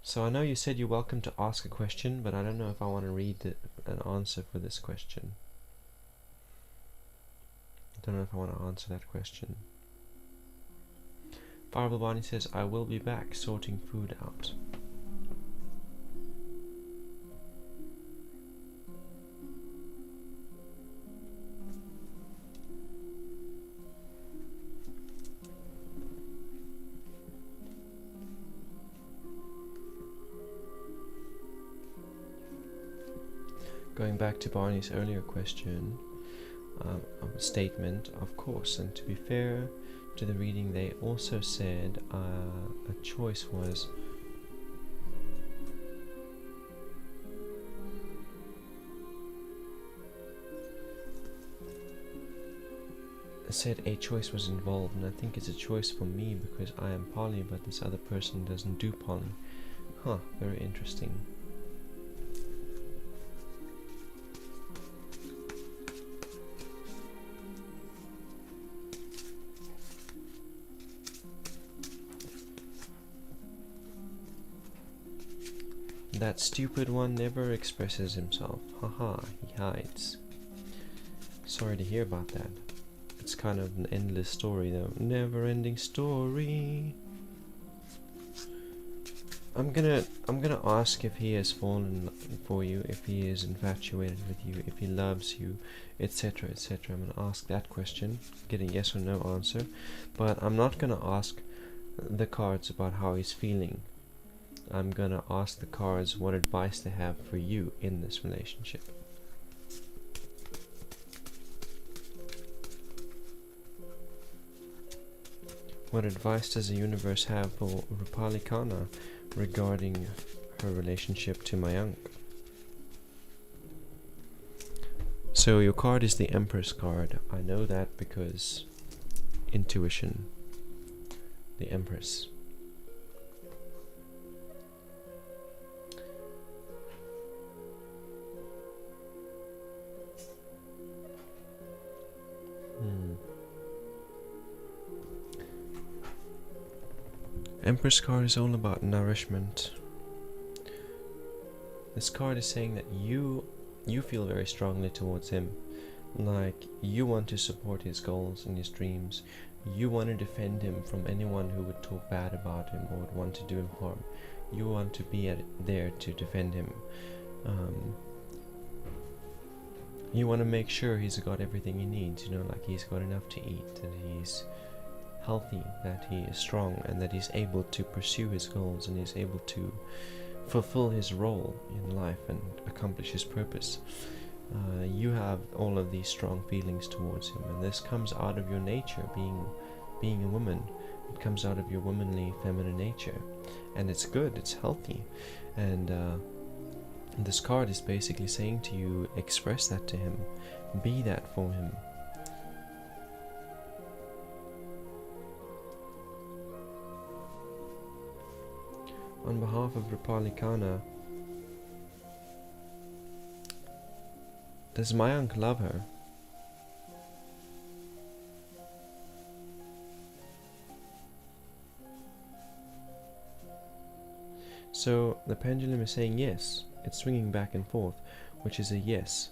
So I know you said you're welcome to ask a question, but I don't know if I want to read an answer for this question. I don't know if I want to answer that question. Fireball Barney says, I will be back sorting food out. Going back to Barney's earlier question, statement, of course, and to be fair to the reading, they also said a choice was a choice was involved, and I think it's a choice for me because I am poly, but this other person doesn't do poly. Huh, very interesting. That stupid one never expresses himself. Haha, he hides. Sorry to hear about that. It's kind of an endless story though. Never-ending story. I'm gonna ask if he has fallen for you, if he is infatuated with you, if he loves you, etc, etc. I'm gonna ask that question, get a yes or no answer, but I'm not gonna ask the cards about how he's feeling. I'm gonna ask the cards what advice they have for you in this relationship. What advice does the universe have for Rupalikana regarding her relationship to Mayank? So your card is the Empress card. I know that because intuition. The Empress. Empress card is all about nourishment. This card is saying that you feel very strongly towards him. Like, you want to support his goals and his dreams. You want to defend him from anyone who would talk bad about him or would want to do him harm. You want to be there to defend him. You want to make sure he's got everything he needs, you know, like he's got enough to eat, that he's healthy, that he is strong, and that he's able to pursue his goals and he's able to fulfill his role in life and accomplish his purpose. you have all of these strong feelings towards him, and this comes out of your nature, being a woman. It comes out of your womanly feminine nature, and it's good, it's healthy. And this card is basically saying to you, express that to him, be that for him. On behalf of Rapalikana, does Mayank love her? So the pendulum is saying yes, it's swinging back and forth, which is a yes.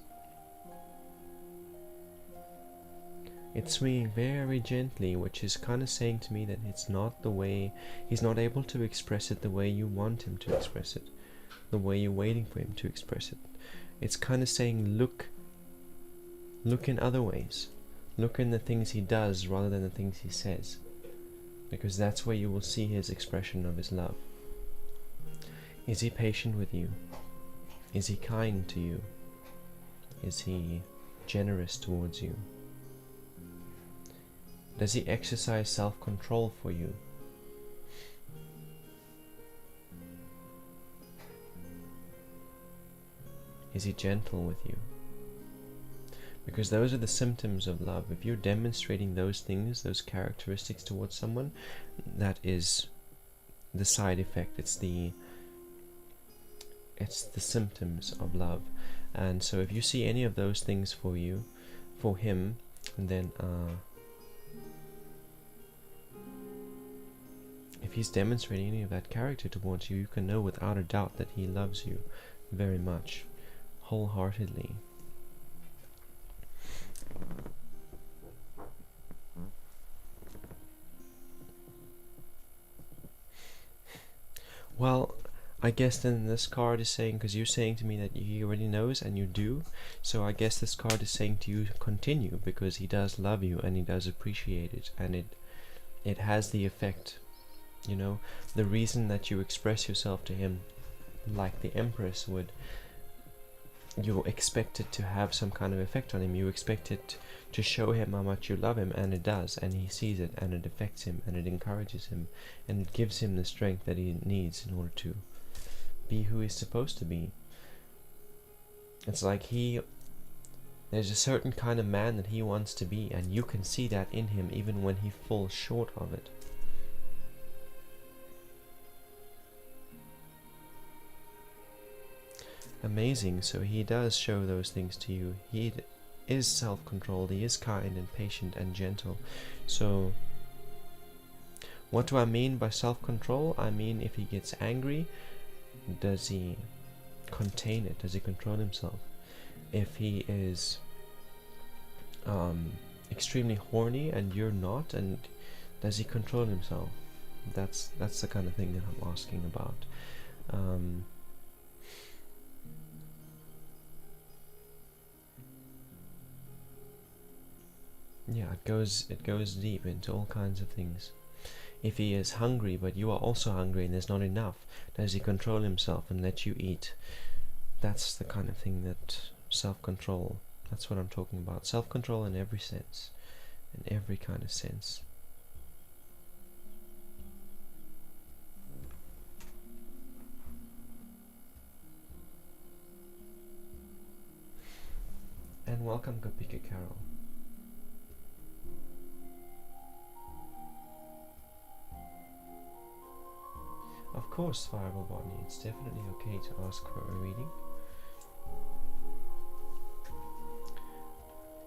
It's swinging very gently, which is kind of saying to me that it's not the way, he's not able to express it the way you want him to express it, the way you're waiting for him to express it. It's kind of saying look in other ways. Look in the things he does rather than the things he says, because that's where you will see his expression of his love. Is he patient with you? Is he kind to you? Is he generous towards you? Does he exercise self-control for you? Is he gentle with you? Because those are the symptoms of love. If you're demonstrating those things, those characteristics towards someone, that is the side effect. It's the symptoms of love. And so if you see any of those things for you, for him, then if he's demonstrating any of that character towards you, you can know without a doubt that he loves you very much, wholeheartedly. Well, I guess then this card is saying, because you're saying to me that he already knows, and you do, so I guess this card is saying to you continue, because he does love you and he does appreciate it, and it has the effect. You know, the reason that you express yourself to him like the Empress would, you expect it to have some kind of effect on him. You expect it to show him how much you love him, and it does, and he sees it, and it affects him, and it encourages him, and it gives him the strength that he needs in order to be who he's supposed to be. It's like there's a certain kind of man that he wants to be, and you can see that in him even when he falls short of it. Amazing. So he does show those things to you. He is self-controlled, he is kind and patient and gentle. So what do I mean by self-control? I mean, if he gets angry, does he contain it? Does he control himself? If he is extremely horny and you're not, and does he control himself? That's the kind of thing that I'm asking about. Yeah, it goes deep into all kinds of things. If he is hungry, but you are also hungry and there's not enough, does he control himself and let you eat? That's the kind of thing that self-control, that's what I'm talking about. Self-control in every sense, in every kind of sense. And welcome, Kapika Carol. Of course, Fireball Bonnie, it's definitely okay to ask for a reading.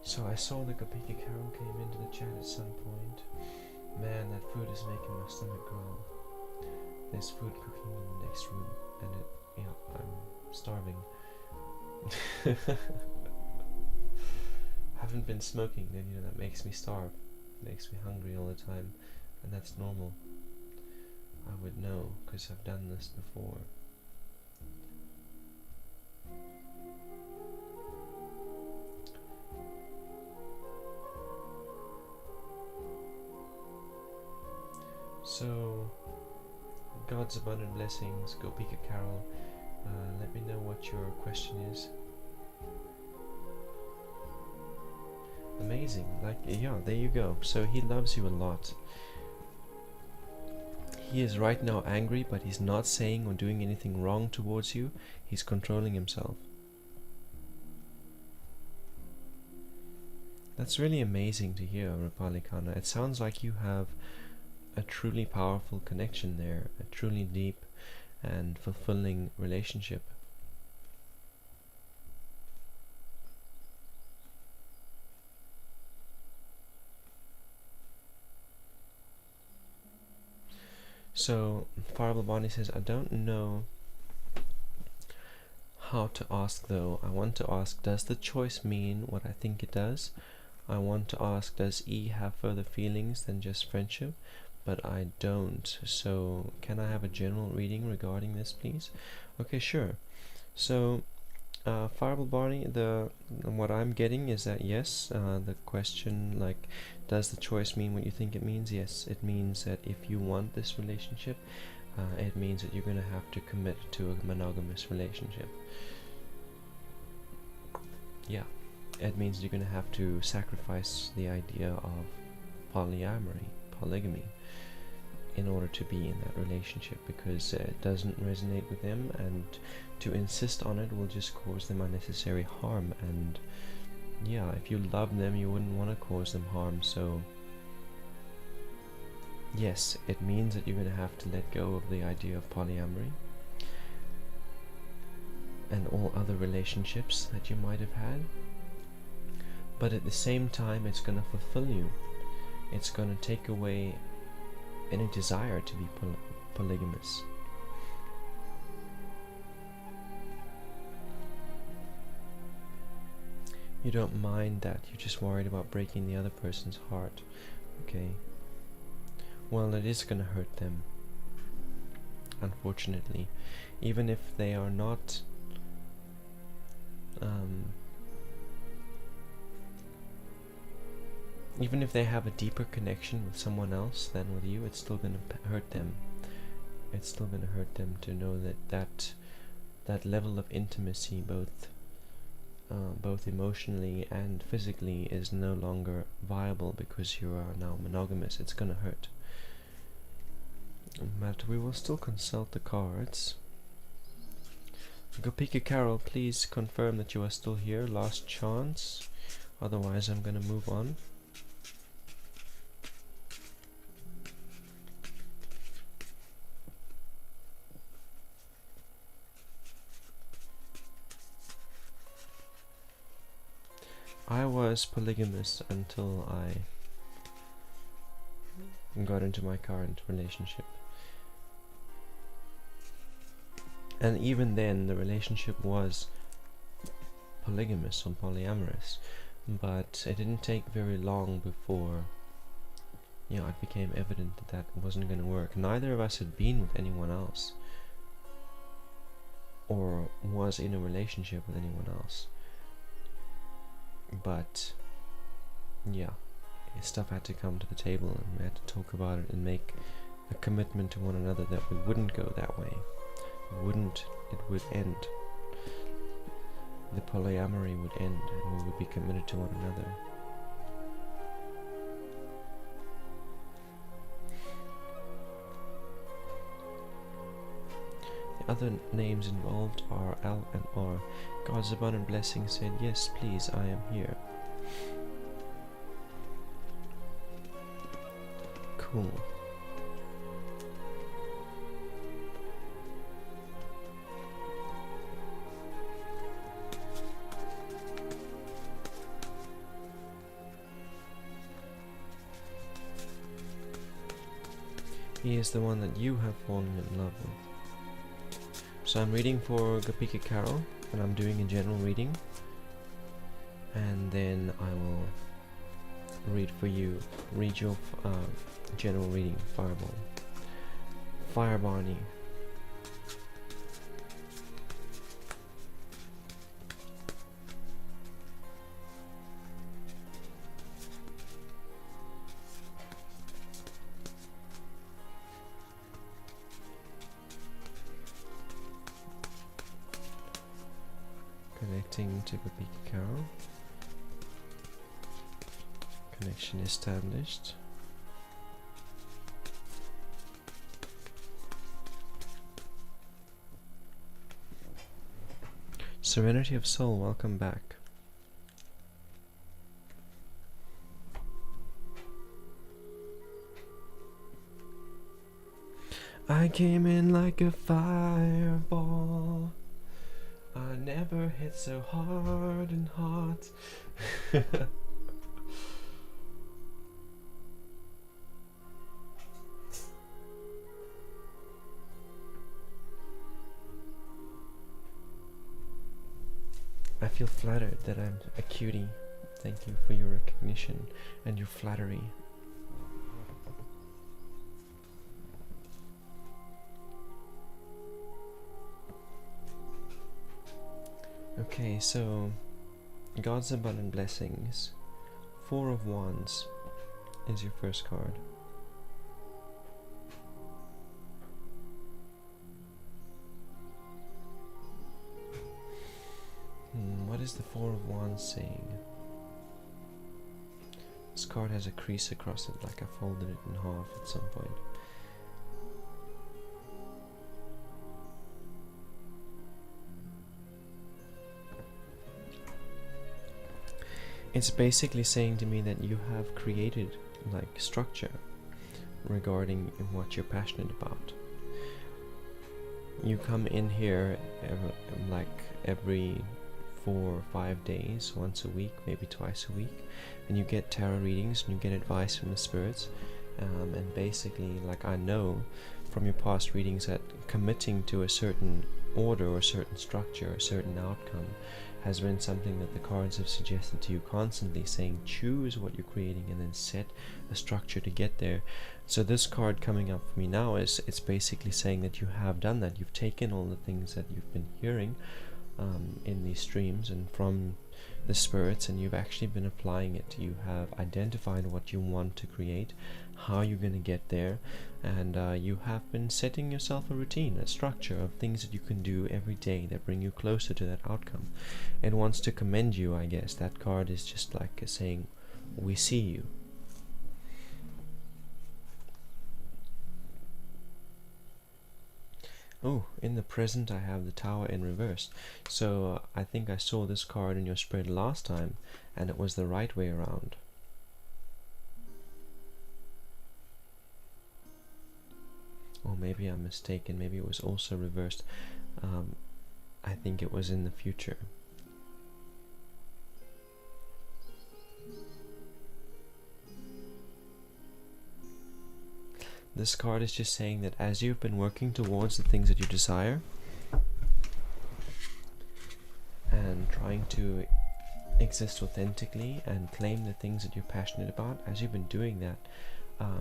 So I saw the Kapika Carol came into the chat at some point. Man, that food is making my stomach growl. There's food cooking in the next room, and I'm starving. Haven't been smoking, then that makes me starve. Makes me hungry all the time, and that's normal. I would know, because I've done this before. So, God's abundant blessings, Gopika Carol. Let me know what your question is. Amazing. Like, yeah, there you go. So he loves you a lot. He is right now angry, but he's not saying or doing anything wrong towards you. He's controlling himself. That's really amazing to hear, Rapalikana. It sounds like you have a truly powerful connection there, a truly deep and fulfilling relationship. So, Fireball Bonnie says, I don't know how to ask though. I want to ask, does the choice mean what I think it does? I want to ask, does E have further feelings than just friendship? But I don't. So, can I have a general reading regarding this, please? Okay, sure. So, Fireball Barney, what I'm getting is that yes, the question, like, does the choice mean what you think it means? Yes, it means that if you want this relationship, it means that you're going to have to commit to a monogamous relationship. Yeah, it means you're going to have to sacrifice the idea of polygamy, in order to be in that relationship, because it doesn't resonate with them, and to insist on it will just cause them unnecessary harm. And yeah, if you love them, you wouldn't want to cause them harm. So yes, it means that you're going to have to let go of the idea of polyamory and all other relationships that you might have had, but at the same time it's going to fulfill you. It's going to take away any desire to be polygamous. You don't mind that, you're just worried about breaking the other person's heart. Okay. Well, it is gonna hurt them, unfortunately. Even if they are not even if they have a deeper connection with someone else than with you, it's still gonna hurt them. It's still gonna hurt them to know that level of intimacy, both emotionally and physically, is no longer viable because you are now monogamous. It's gonna hurt. But we will still consult the cards. Gopika Carol, please confirm that you are still here. Last chance. Otherwise, I'm gonna move on. I was polygamous until I got into my current relationship. And even then, the relationship was polygamous or polyamorous. But it didn't take very long before, it became evident that that wasn't going to work. Neither of us had been with anyone else, or was in a relationship with anyone else. But yeah, stuff had to come to the table, and we had to talk about it and make a commitment to one another that we wouldn't go that way. It would end. The polyamory would end, and we would be committed to one another. The other names involved are L and R. God's abundant blessing said, yes, please, I am here. Cool. He is the one that you have fallen in love with. So I'm reading for Gopika Carol, and I'm doing a general reading, and then I will read your general reading, Fireball. Fire Barney. Connecting to Gopika Carol. connection established. Serenity of Soul, welcome back. I came in like a fireball. I never hit so hard and hot. I feel flattered that I'm a cutie. Thank you for your recognition and your flattery. Okay, so God's Abundant Blessings. 4 of Wands is your first card. What is the 4 of Wands saying? This card has a crease across it, like I folded it in half at some point. It's basically saying to me that you have created like structure regarding what you're passionate about. You come in here every 4 or 5 days, once a week, maybe twice a week, and you get tarot readings and you get advice from the spirits, and basically, like, I know from your past readings that committing to a certain order or a certain structure, a certain outcome has been something that the cards have suggested to you constantly, saying choose what you're creating and then set a structure to get there. So this card coming up for me now it's basically saying that you have done that. You've taken all the things that you've been hearing in these streams and from the spirits, and you've actually been applying it. You have identified what you want to create, how you're going to get there, and you have been setting yourself a routine, a structure of things that you can do every day that bring you closer to that outcome. It wants to commend you, I guess. That card is just like saying, we see you. Oh, in the present I have the Tower in reverse. So I think I saw this card in your spread last time, and it was the right way around. Or maybe I'm mistaken, maybe it was also reversed. I think it was in the future. This card is just saying that as you've been working towards the things that you desire and trying to exist authentically and claim the things that you're passionate about, as you've been doing that,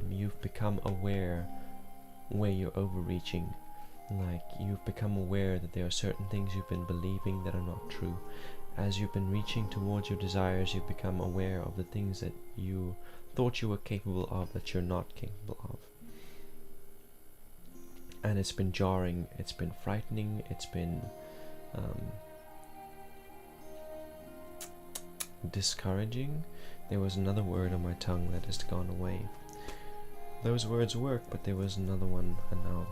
you've become aware where you're overreaching. Like, you've become aware that there are certain things you've been believing that are not true. As you've been reaching towards your desires, you've become aware of the things that you thought you were capable of that you're not capable of. And it's been jarring, it's been frightening, it's been discouraging. There was another word on my tongue that has gone away. Those words work, but there was another one, and now,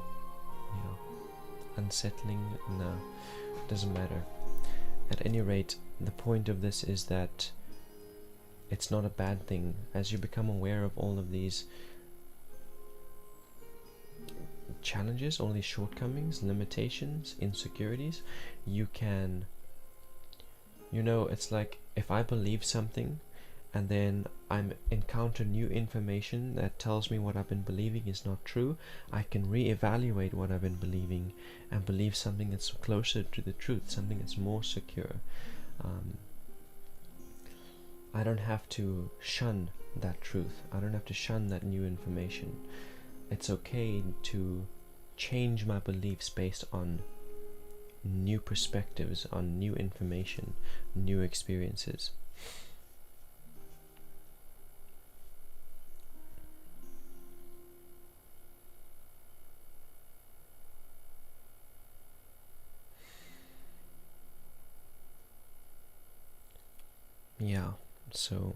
unsettling. No, doesn't matter. At any rate, the point of this is that it's not a bad thing. As you become aware of all of these challenges, all these shortcomings, limitations, insecurities, you can, it's like if I believe something and then I encounter new information that tells me what I've been believing is not true, I can re-evaluate what I've been believing and believe something that's closer to the truth, something that's more secure. I don't have to shun that truth. I don't have to shun that new information. It's okay to change my beliefs based on new perspectives, on new information, new experiences. Yeah, so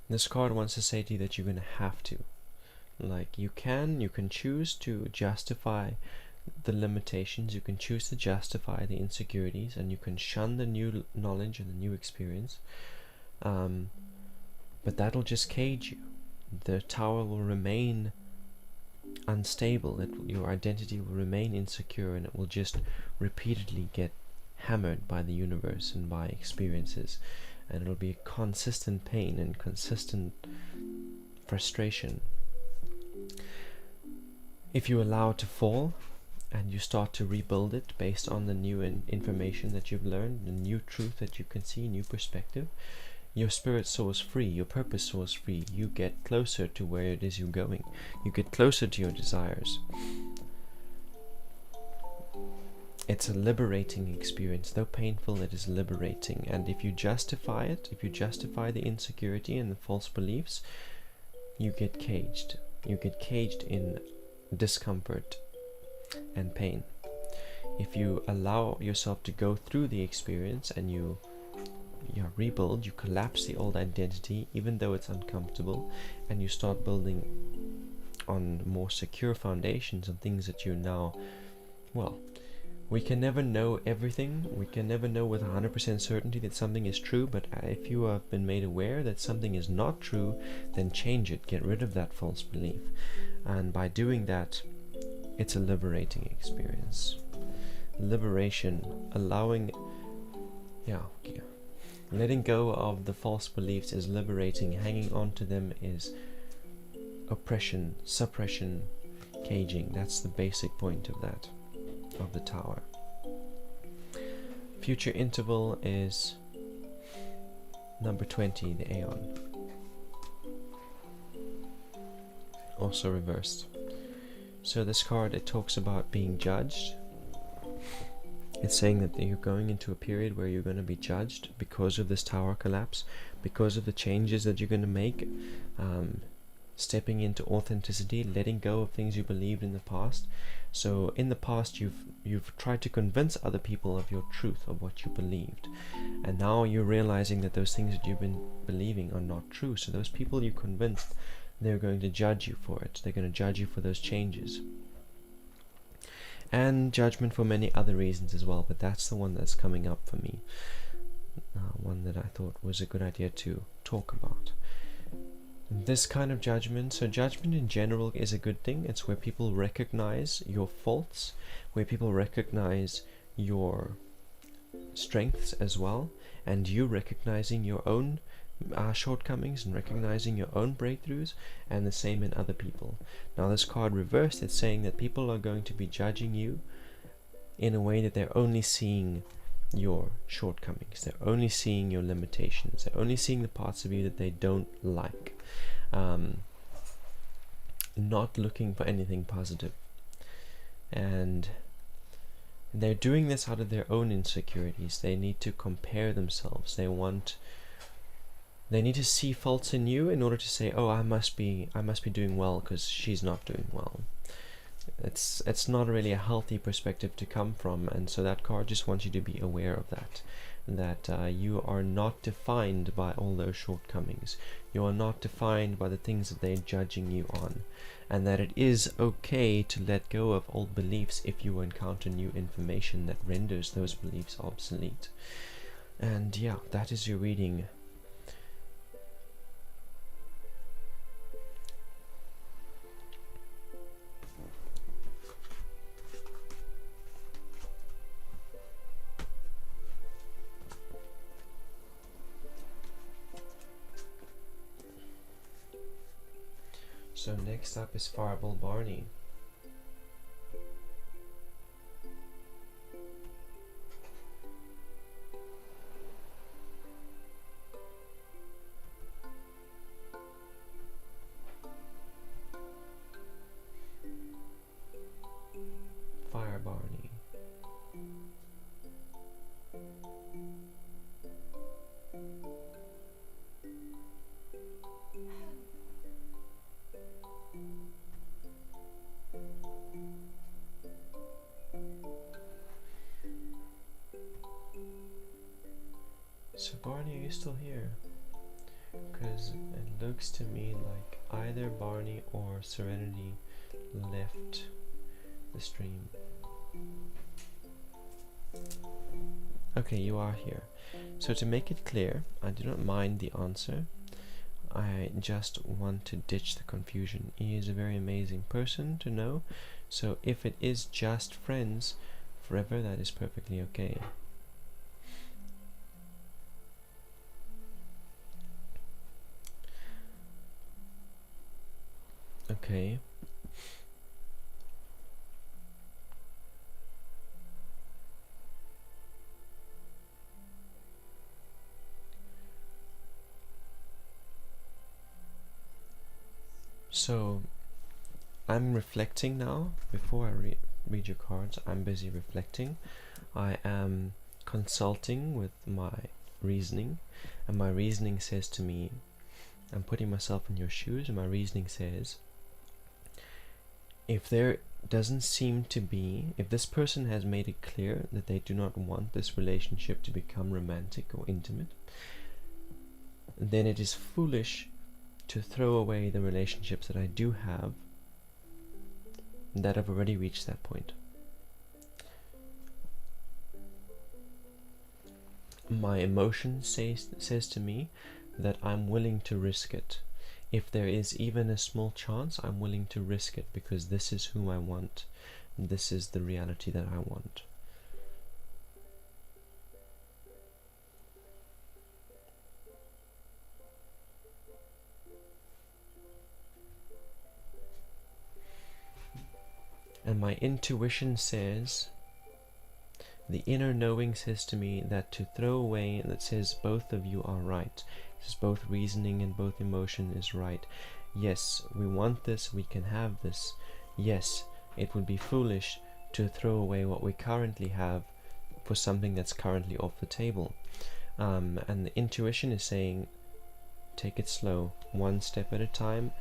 This card wants to say to you that you're going to have to. Like, you can choose to justify the limitations, you can choose to justify the insecurities, and you can shun the new knowledge and the new experience. But that'll just cage you. The tower will remain unstable, your identity will remain insecure, and it will just repeatedly get hammered by the universe and by experiences, and it'll be consistent pain and consistent frustration. If you allow it to fall and you start to rebuild it based on the new information that you've learned, the new truth that you can see, new perspective, your spirit soars free, your purpose soars free. You get closer to where it is you're going. You get closer to your desires. It's a liberating experience. Though painful, it is liberating. And if you justify it, if you justify the insecurity and the false beliefs, you get caged. You get caged in discomfort and pain. If you allow yourself to go through the experience and you rebuild, you collapse the old identity, even though it's uncomfortable, and you start building on more secure foundations and things that you now, well, we can never know everything. We can never know with 100% certainty that something is true, but if you have been made aware that something is not true, then change it. Get rid of that false belief. And by doing that, it's a liberating experience. Liberation, allowing, letting go of the false beliefs is liberating. Hanging on to them is oppression, suppression, caging. That's the basic point of that, of the tower. Future interval is number 20, the Aeon. Also reversed. So this card, it talks about being judged. It's saying that you're going into a period where you're going to be judged because of this tower collapse, because of the changes that you're going to make, stepping into authenticity, letting go of things you believed in the past. So in the past, you've tried to convince other people of your truth, of what you believed, and now you're realizing that those things that you've been believing are not true. So those people you convinced, they're going to judge you for it. They're going to judge you for those changes. And judgment for many other reasons as well, but that's the one that's coming up for me. One that I thought was a good idea to talk about. This kind of judgment, so judgment in general is a good thing. It's where people recognize your faults, where people recognize your strengths as well, and you recognizing your own shortcomings and recognizing your own breakthroughs, and the same in other people. Now this card reversed, it's saying that people are going to be judging you in a way that they're only seeing your shortcomings, they're only seeing your limitations, they're only seeing the parts of you that they don't like, not looking for anything positive. And they're doing this out of their own insecurities. They need to compare themselves. They need to see faults in you in order to say, oh, I must be doing well because she's not doing well. It's not really a healthy perspective to come from, and so that card just wants you to be aware of that you are not defined by all those shortcomings. You are not defined by the things that they're judging you on, and that it is okay to let go of old beliefs if you encounter new information that renders those beliefs obsolete. And yeah, that is your reading. So next up is Fireball Barney. Fire Barney. So Barney, are you still here? because it looks to me like either Barney or Serenity left the stream. Okay, you are here. So to make it clear, I do not mind the answer. I just want to ditch the confusion. He is a very amazing person to know, so if it is just friends forever, that is perfectly okay. Okay. So, I'm reflecting now. Before I read your cards, I'm busy reflecting. I am consulting with my reasoning, and my reasoning says to me, I'm putting myself in your shoes, and my reasoning says, if there doesn't seem to be, if this person has made it clear that they do not want this relationship to become romantic or intimate, then it is foolish to throw away the relationships that I do have that have already reached that point. My emotion says to me that I'm willing to risk it. If there is even a small chance, I'm willing to risk it because this is who I want. This is the reality that I want. And my intuition says, the inner knowing says to me that to throw away, that says both of you are right. This is both reasoning and both emotion is right. Yes, we want this, we can have this. Yes, it would be foolish to throw away what we currently have for something that's currently off the table. And the intuition is saying, take it slow, one step at a time.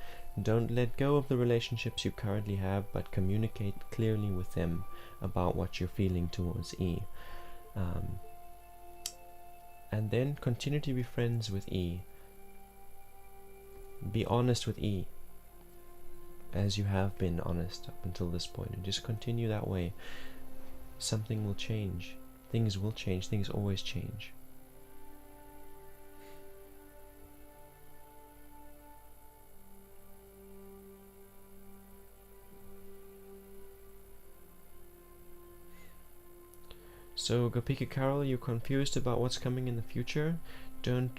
Don't let go of the relationships you currently have, but communicate clearly with them about what you're feeling towards E. And then continue to be friends with E. Be honest with E, as you have been honest up until this point, and just continue that way. Something will change. Things will change. Things always change. So Gopika Carol, you're confused about what's coming in the future. Don't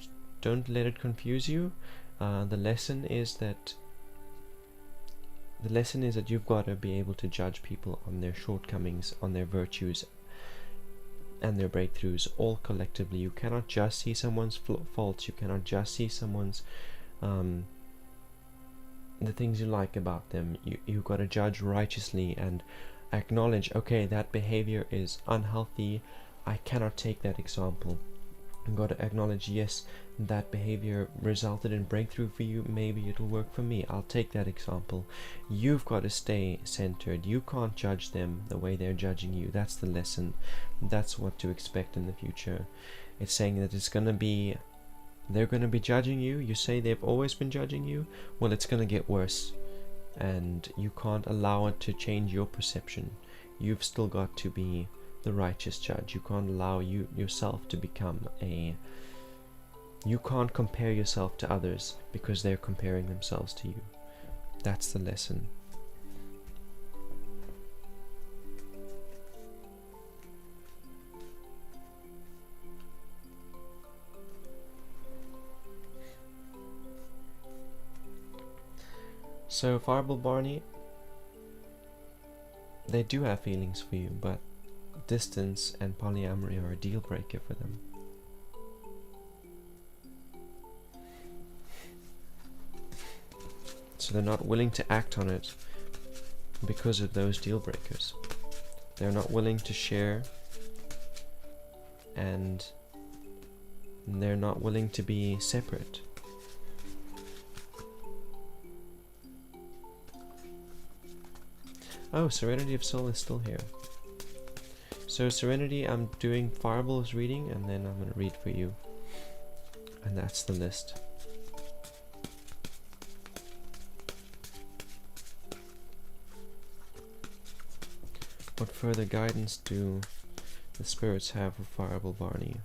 let it confuse you. The lesson is that you've got to be able to judge people on their shortcomings, on their virtues, and their breakthroughs, all collectively. You cannot just see someone's faults. You cannot just see someone's the things you like about them. You've got to judge righteously and acknowledge, okay, that behavior is unhealthy, I cannot take that example. You've got to acknowledge, yes, that behavior resulted in breakthrough for you, maybe it'll work for me, I'll take that example. You've got to stay centered. You can't judge them the way they're judging you. That's the lesson. That's what to expect in the future. It's saying that they're going to be judging you. You say they've always been judging you, well, it's going to get worse. And you can't allow it to change your perception. You've still got to be the righteous judge. You can't allow yourself to become you can't compare yourself to others because they're comparing themselves to you. That's the lesson. So Fireball Barney, they do have feelings for you, but distance and polyamory are a deal breaker for them. So they're not willing to act on it because of those deal breakers. They're not willing to share, and they're not willing to be separate. Oh, Serenity of Soul is still here. So Serenity, I'm doing Fireball's reading, and then I'm going to read for you. And that's the list. What further guidance do the spirits have for Fireball Barney?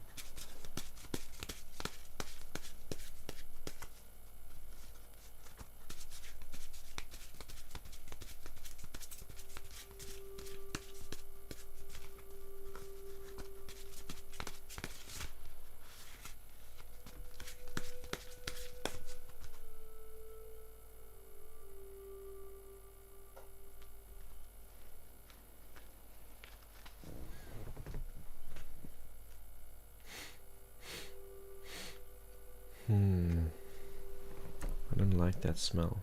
I don't like that smell.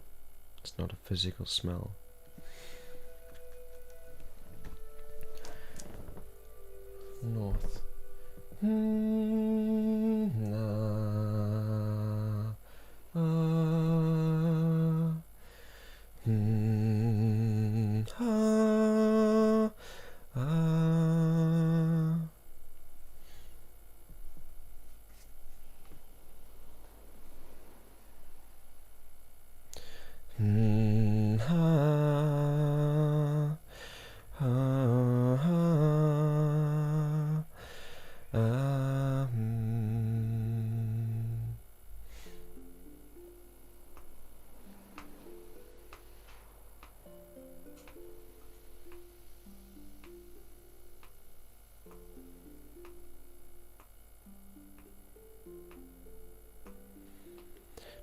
It's not a physical smell. North.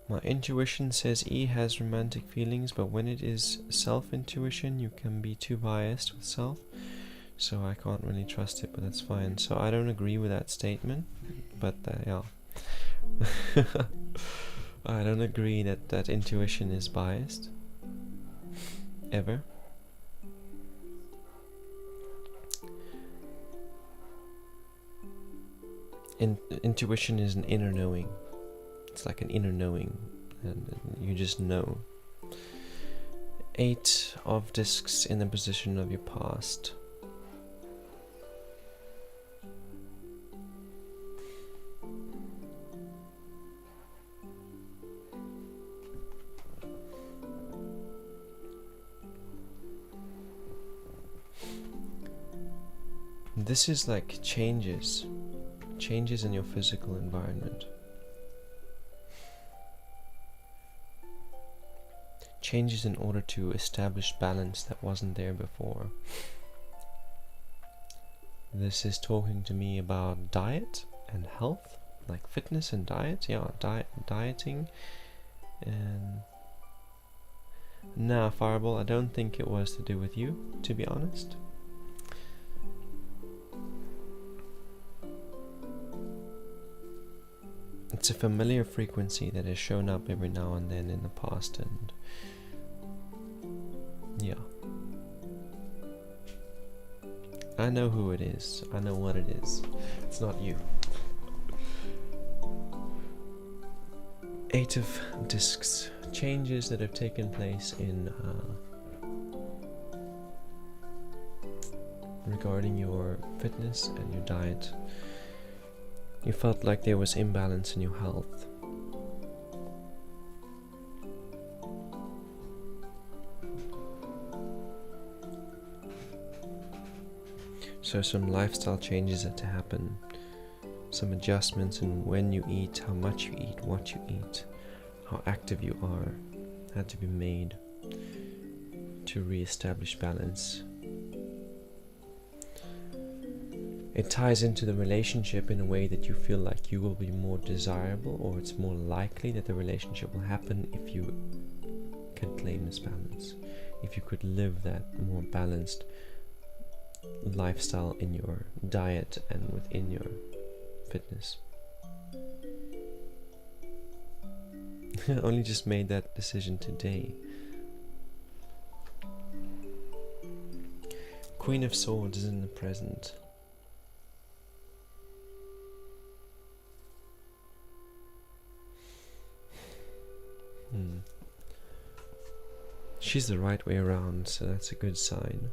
My intuition says E has romantic feelings, but when it is self-intuition, you can be too biased with self, so I can't really trust it, but that's fine. So I don't agree with that statement, but yeah. I don't agree that intuition is biased. Ever. Intuition is an inner knowing. It's like an inner knowing, and you just know. 8 of discs in the position of your past. This is like changes in your physical environment. Changes in order to establish balance that wasn't there before. This is talking to me about diet and health, like fitness and diet. Yeah, dieting. And nah, Fireball, I don't think it was to do with you, to be honest. It's a familiar frequency that has shown up every now and then in the past, and yeah. I know who it is. I know what it is. It's not you. 8 of discs. Changes that have taken place in regarding your fitness and your diet. You felt like there was imbalance in your health. So some lifestyle changes had to happen. Some adjustments in when you eat, how much you eat, what you eat, how active you are, had to be made to re-establish balance. It ties into the relationship in a way that you feel like you will be more desirable, or it's more likely that the relationship will happen if you can claim this balance, if you could live that more balanced lifestyle in your diet and within your fitness. I only just made that decision today. Queen of Swords is in the present. She's the right way around, so that's a good sign.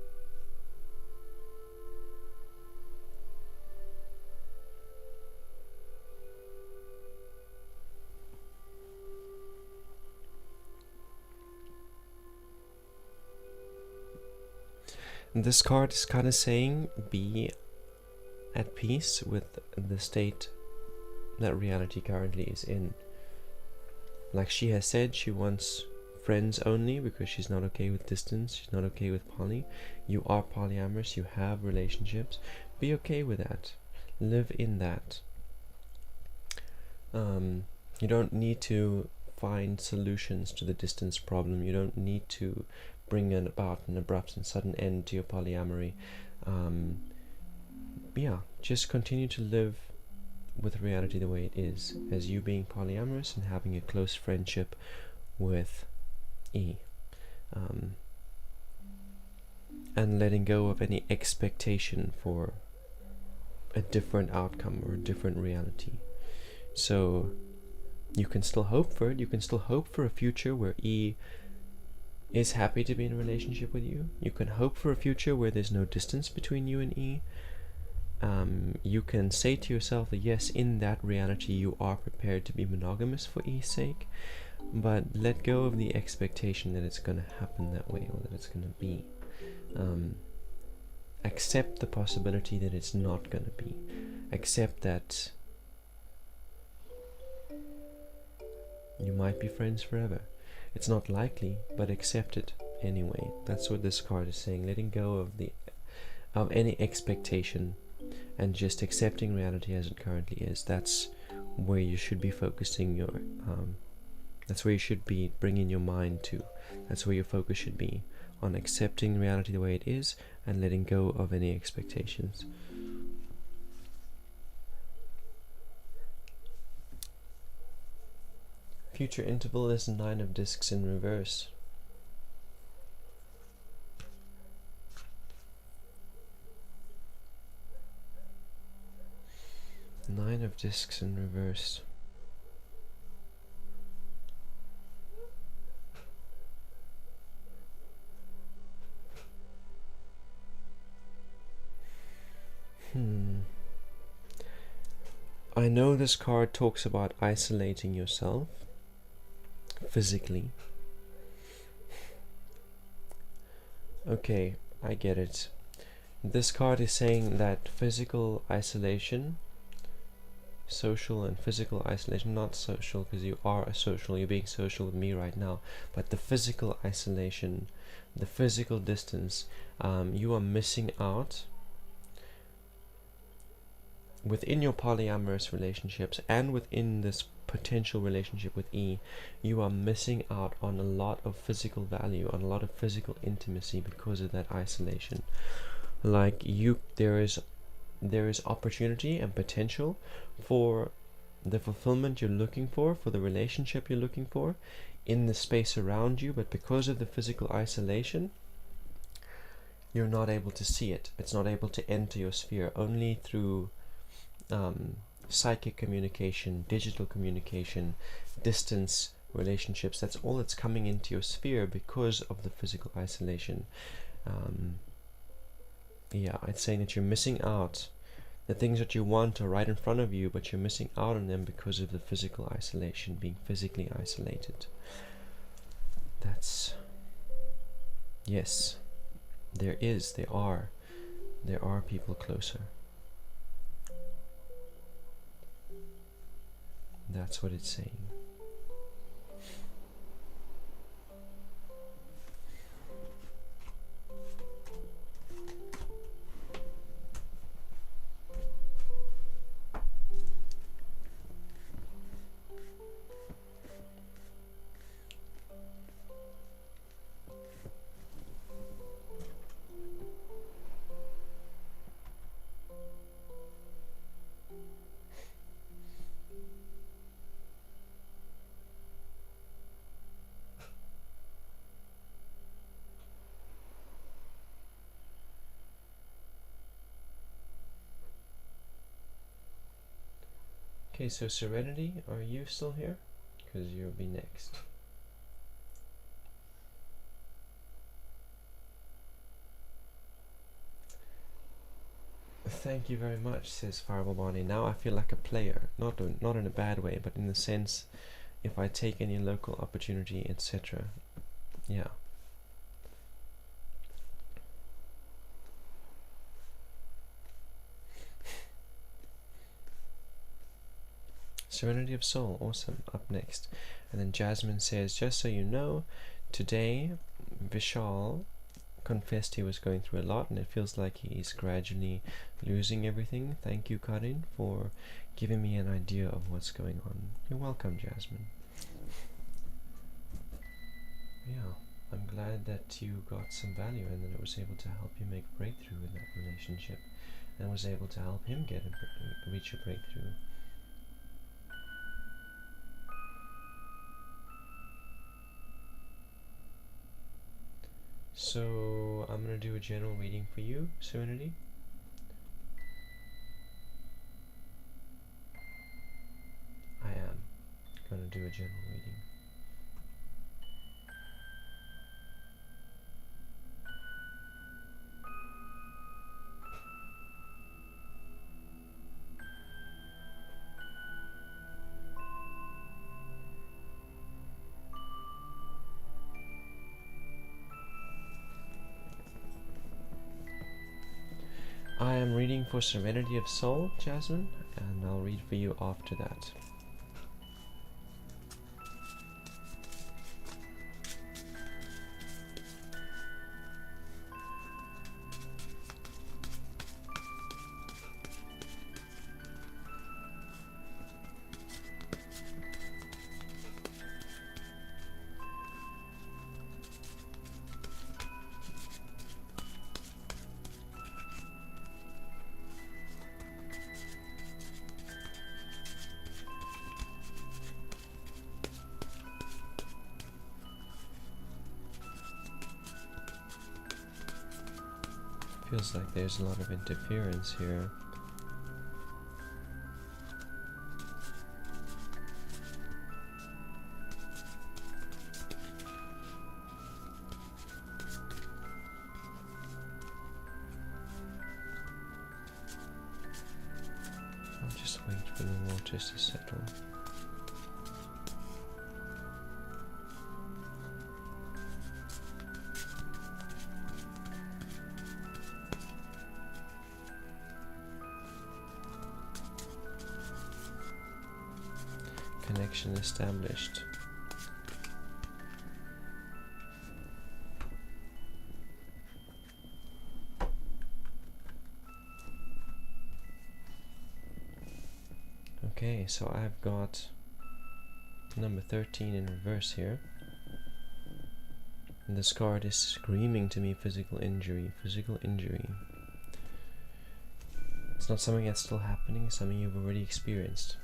This card is kind of saying be at peace with the state that reality currently is in. Like she has said, she wants friends only because she's not okay with distance, she's not okay with poly. You are polyamorous, you have relationships. Be okay with that. Live in that. You don't need to find solutions to the distance problem. You don't need to bring about an abrupt and sudden end to your polyamory. Yeah, just continue to live with reality the way it is, as you being polyamorous and having a close friendship with E. And letting go of any expectation for a different outcome or a different reality. So you can still hope for it. You can still hope for a future where E is happy to be in a relationship with you. You can hope for a future where there's no distance between you and E. You can say to yourself that yes, in that reality you are prepared to be monogamous for E's sake, but let go of the expectation that it's going to happen that way or that it's going to be. Accept the possibility that it's not going to be. Accept that you might be friends forever. It's not likely, but accept it anyway. That's what this card is saying. Letting go of any expectation and just accepting reality as it currently is. That's where you should be focusing your that's where you should be bringing your mind to. That's where your focus should be, on accepting reality the way it is and letting go of any expectations. Future interval is 9 of discs in reverse. Nine of discs in reverse. I know this card talks about isolating yourself physically. Okay, I get it. This card is saying that physical isolation, social and physical isolation, not social because you are a social, you're being social with me right now, but the physical isolation, the physical distance, you are missing out within your polyamorous relationships and within this potential relationship with E. You are missing out on a lot of physical value, on a lot of physical intimacy because of that isolation. Like there is opportunity and potential for the fulfillment you're looking for the relationship you're looking for in the space around you, but because of the physical isolation, you're not able to see it. It's not able to enter your sphere. Only through psychic communication, digital communication, distance relationships, that's all that's coming into your sphere because of the physical isolation. Yeah, it's saying that you're missing out. The things that you want are right in front of you, but you're missing out on them because of the physical isolation, being physically isolated. That's... yes, there are people closer. That's what it's saying. Okay, so Serenity, are you still here? Because you'll be next. Thank you very much, says Fireball Bonnie. Now I feel like a player, not in a bad way, but in the sense, if I take any local opportunity, etc. Yeah. Serenity of Soul, awesome. Up next. And then Jasmine says, just so you know, today Vishal confessed he was going through a lot and it feels like he's gradually losing everything. Thank you, Karin, for giving me an idea of what's going on. You're welcome, Jasmine. Yeah, I'm glad that you got some value and that it was able to help you make a breakthrough in that relationship and was able to help him reach a breakthrough. So I'm going to do a general reading for you, Serenity. I am going to do a general reading. I am reading for Serenity of Soul, Jasmine, and I'll read for you after that. Feels like there's a lot of interference here. I'll just wait for the waters to settle. Connection established. Okay, so I've got number 13 in reverse here. And this card is screaming to me physical injury, physical injury. It's not something that's still happening, it's something you've already experienced.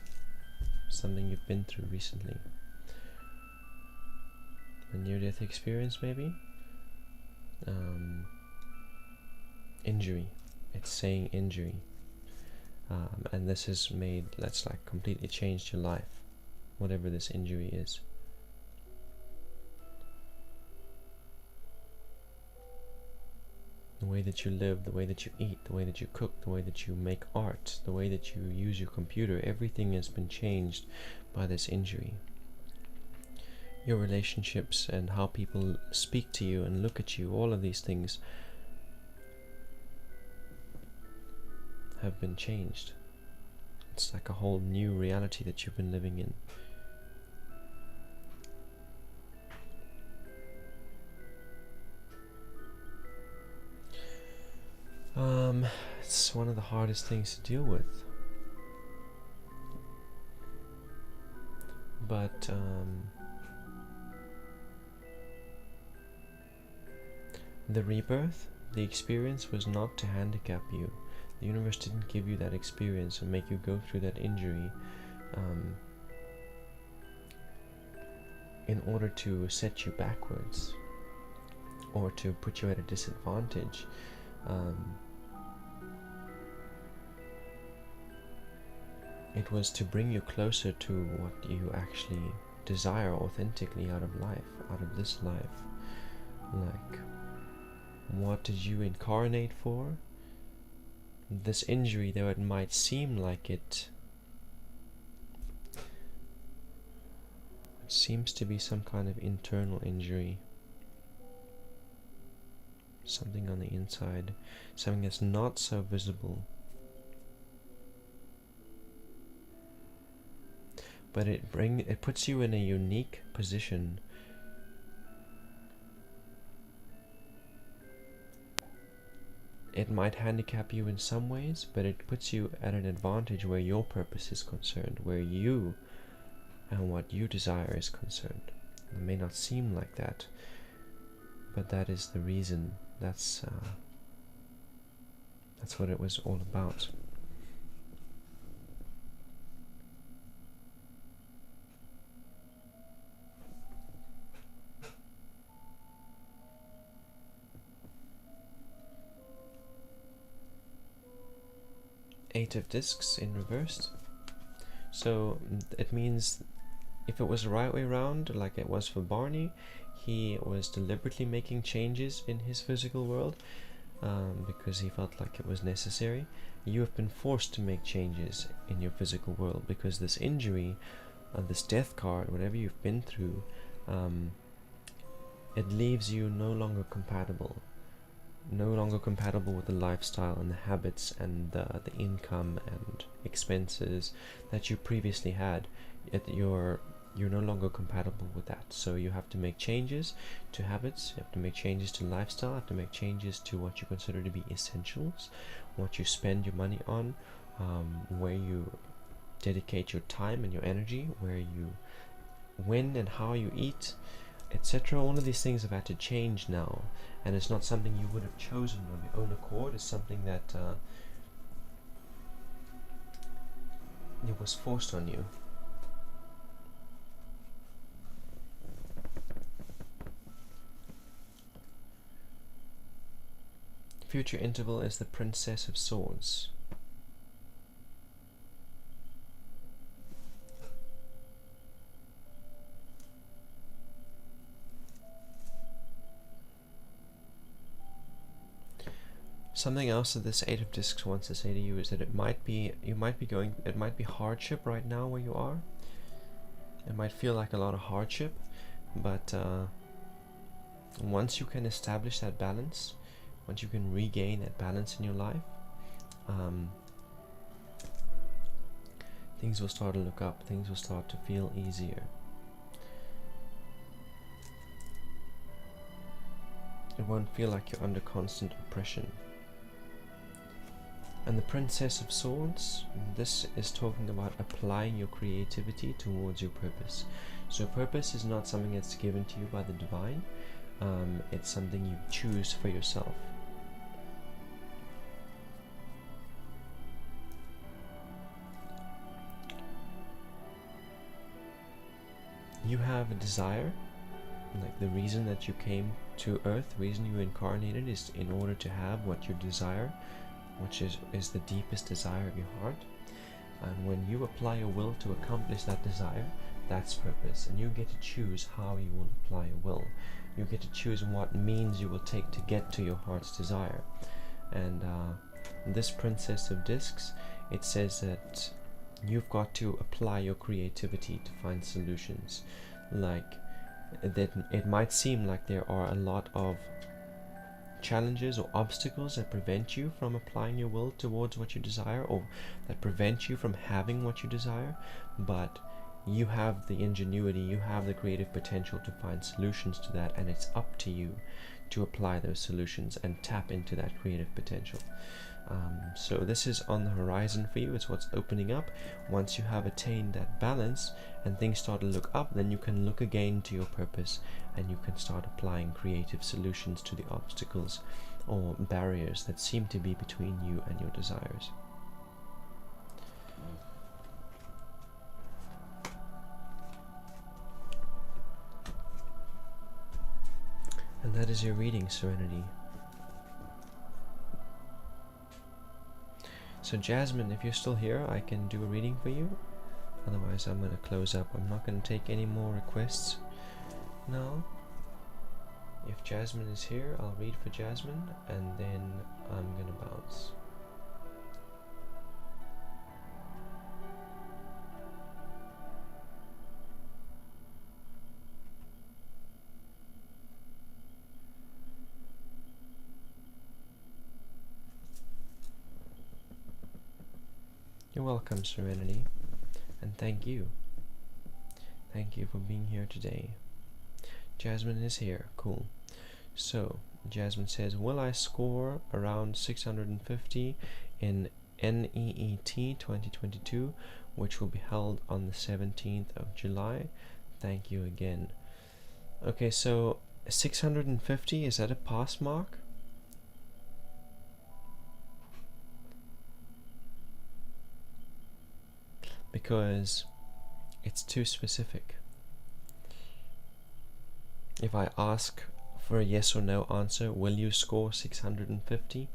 Something you've been through recently. A near-death experience, maybe? Injury. It's saying injury. And this has made, that's like completely changed your life. Whatever this injury is. The way that you live, the way that you eat, the way that you cook, the way that you make art, the way that you use your computer, everything has been changed by this injury. Your relationships and how people speak to you and look at you, all of these things have been changed. It's like a whole new reality that you've been living in. It's one of the hardest things to deal with. But the rebirth, the experience was not to handicap you. The universe didn't give you that experience and make you go through that injury in order to set you backwards or to put you at a disadvantage. It was to bring you closer to what you actually desire authentically out of life, out of this life. Like, what did you incarnate for? This injury, though it might seem like it seems to be some kind of internal injury. Something on the inside, something that's not so visible. but it puts you in a unique position. It might handicap you in some ways, but it puts you at an advantage where your purpose is concerned, where you and what you desire is concerned. It may not seem like that, but that is the reason. That's what it was all about. Eight of discs in reversed. So it means if it was the right way around, like it was for Barney, he was deliberately making changes in his physical world because he felt like it was necessary. You have been forced to make changes in your physical world because this injury, this death card, whatever you've been through, it leaves you no longer compatible with the lifestyle and the habits and the income and expenses that you previously had. You're no longer compatible with that, so you have to make changes to habits, you have to make changes to lifestyle, you have to make changes to what you consider to be essentials, what you spend your money on, where you dedicate your time and your energy, when and how you eat, etc. All of these things have had to change now, and it's not something you would have chosen on your own accord. It's something that it was forced on you. Future interval is the Princess of Swords. Something else that this Eight of Discs wants to say to you is that it might be hardship right now where you are. It might feel like a lot of hardship, but once you can establish that balance, once you can regain that balance in your life, things will start to look up, things will start to feel easier. It won't feel like you're under constant oppression. And the Princess of Swords, this is talking about applying your creativity towards your purpose. So purpose is not something that's given to you by the divine, it's something you choose for yourself. You have a desire, like the reason that you came to earth, the reason you incarnated is in order to have what you desire, which is the deepest desire of your heart. And when you apply your will to accomplish that desire, that's purpose. And you get to choose how you will apply your will. You get to choose what means you will take to get to your heart's desire. And this Princess of Discs, it says that you've got to apply your creativity to find solutions. Like that, it might seem like there are a lot of challenges or obstacles that prevent you from applying your will towards what you desire, or that prevent you from having what you desire, but you have the ingenuity, you have the creative potential to find solutions to that, and it's up to you to apply those solutions and tap into that creative potential. So this is on the horizon for you. It's what's opening up. Once you have attained that balance and things start to look up, then you can look again to your purpose and you can start applying creative solutions to the obstacles or barriers that seem to be between you and your desires. And that is your reading, Serenity. So Jasmine, if you're still here, I can do a reading for you. Otherwise, I'm going to close up. I'm not going to take any more requests now. If Jasmine is here, I'll read for Jasmine, and then I'm going to bounce. You're welcome, Serenity, and thank you. Thank you for being here today. Jasmine is here. Cool. So, Jasmine says, will I score around 650 in NEET 2022, which will be held on the 17th of July? Thank you again. Okay, so 650, is that a pass mark? Because it's too specific. If I ask for a yes or no answer, will you score 650?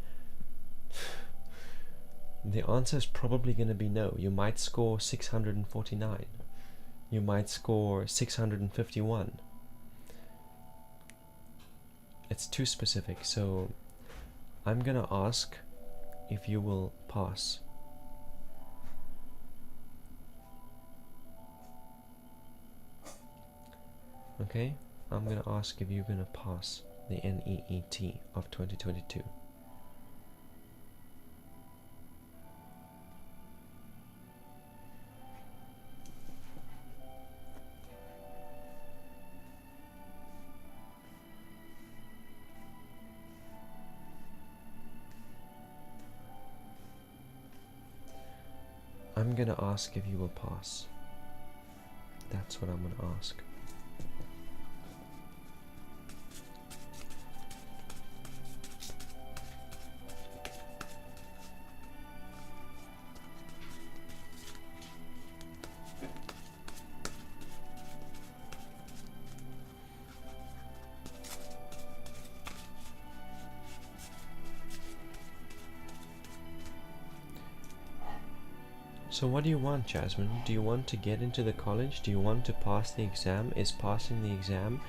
The answer is probably going to be no. You might score 649. You might score 651. It's too specific, so I'm going to ask if you will pass. Okay? I'm going to ask if you're going to pass the NEET of 2022. I'm going to ask if you will pass. That's what I'm going to ask. So what do you want, Jasmine? Do you want to get into the college? Do you want to pass the exam? Is passing the exam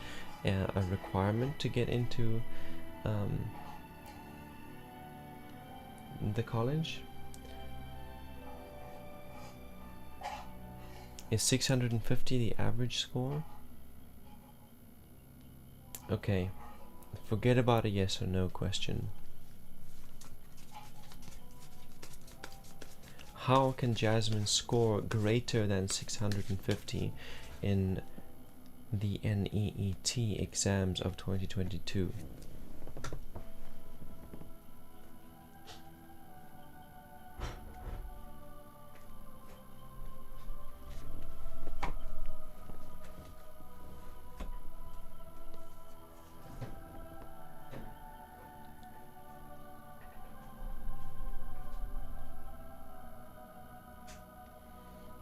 a requirement to get into the college? Is 650 the average score? Okay, forget about a yes or no question. How can Jasmine score greater than 650 in the NEET exams of 2022?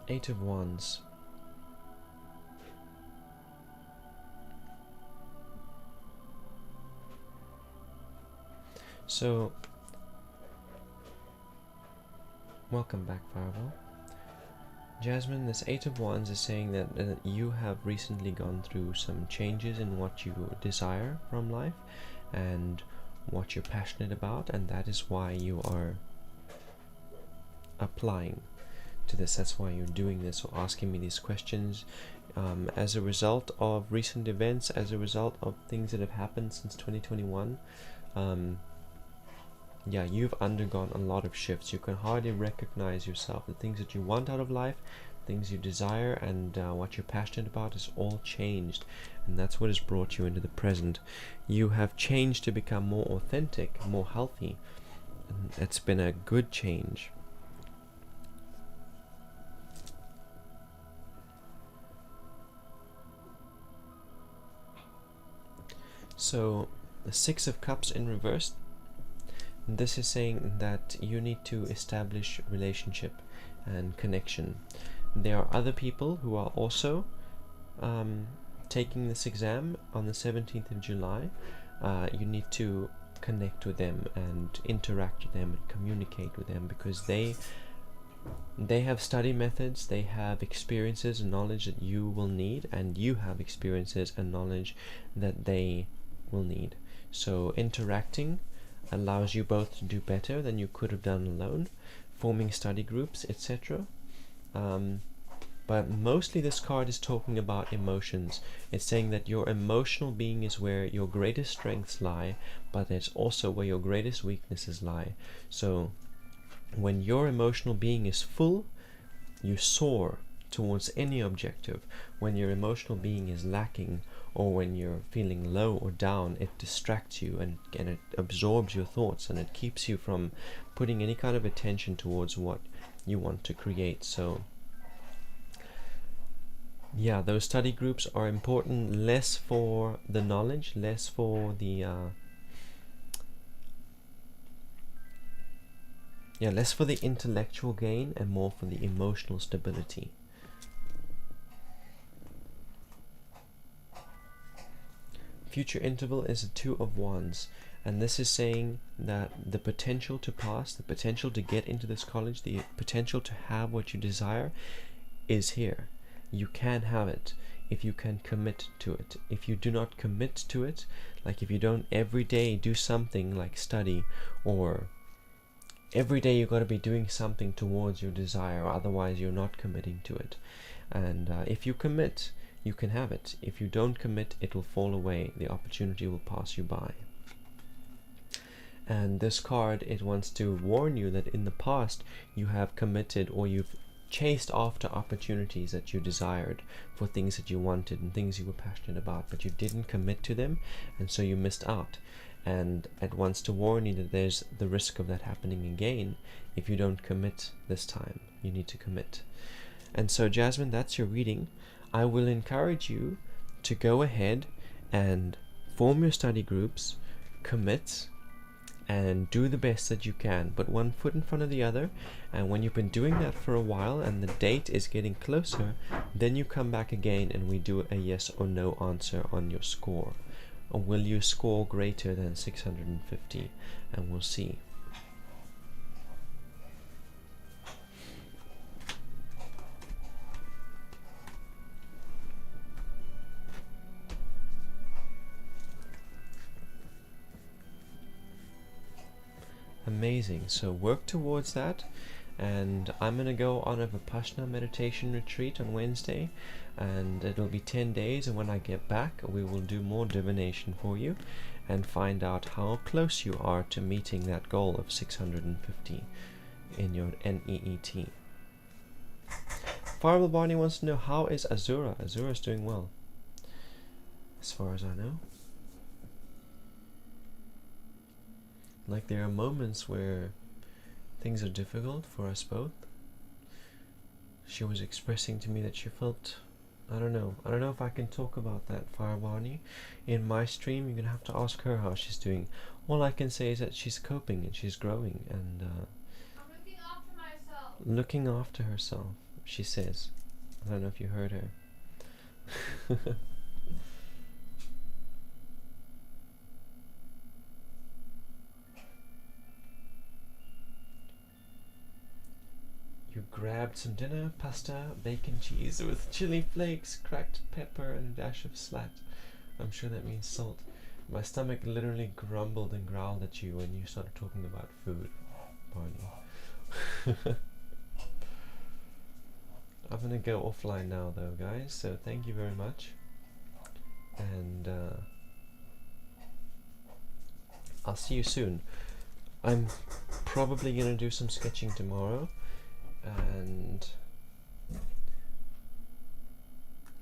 Eight of Wands. So, welcome back, Fireball. Jasmine, this Eight of Wands is saying that you have recently gone through some changes in what you desire from life and what you're passionate about, and that is why you are applying to this. That's why you're doing this or asking me these questions, as a result of recent events, as a result of things that have happened since 2021. Yeah, you've undergone a lot of shifts. You can hardly recognize yourself. The things that you want out of life, things you desire, and what you're passionate about is all changed, and that's what has brought you into the present. You have changed to become more authentic, more healthy, and it's been a good change. So, the Six of Cups in reverse, this is saying that you need to establish relationship and connection. There are other people who are also taking this exam on the 17th of July. You need to connect with them and interact with them and communicate with them, because they have study methods, they have experiences and knowledge that you will need, and you have experiences and knowledge that they will need. So interacting allows you both to do better than you could have done alone, forming study groups, etc. But mostly this card is talking about emotions. It's saying that your emotional being is where your greatest strengths lie, but it's also where your greatest weaknesses lie. So when your emotional being is full, you soar towards any objective, when your emotional being is lacking, or when you're feeling low or down, it distracts you and it absorbs your thoughts, and it keeps you from putting any kind of attention towards what you want to create. So yeah, those study groups are important, less for the knowledge, less for the less for the intellectual gain and more for the emotional stability. Future interval is a 2 of wands, and this is saying that the potential to pass, the potential to get into this college, the potential to have what you desire is here. You can have it if you can commit to it. If you do not commit to it, like if you don't every day do something like study, or every day you got to be doing something towards your desire, otherwise you're not committing to it. And if you commit, you can have it. If you don't commit, it will fall away. The opportunity will pass you by. And this card, it wants to warn you that in the past you have committed, or you've chased after opportunities that you desired for things that you wanted and things you were passionate about, but you didn't commit to them, and so you missed out. And it wants to warn you that there's the risk of that happening again if you don't commit this time. You need to commit. And so, Jasmine, that's your reading. I will encourage you to go ahead and form your study groups, commit, and do the best that you can. Put one foot in front of the other, and when you've been doing that for a while and the date is getting closer, then you come back again and we do a yes or no answer on your score. Or will you score greater than 650? And we'll see. Amazing. So work towards that, and I'm going to go on a Vipassana meditation retreat on Wednesday, and it'll be 10 days, and when I get back we will do more divination for you and find out how close you are to meeting that goal of 650 in your NEET. Fireball Barney wants to know, how is Azura? Azura's doing well, as far as I know. Like, there are moments where things are difficult for us both. She was expressing to me that she felt, I don't know if I can talk about that, Fire Barney, in my stream. You're gonna have to ask her how she's doing. All I can say is that she's coping and she's growing, and I'm looking after myself. Looking after herself, she says. I don't know if you heard her. You grabbed some dinner, pasta, bacon, cheese with chili flakes, cracked pepper, and a dash of slat. I'm sure that means salt. My stomach literally grumbled and growled at you when you started talking about food, Barney. I'm gonna go offline now though, guys, so thank you very much. And I'll see you soon. I'm probably gonna do some sketching tomorrow, and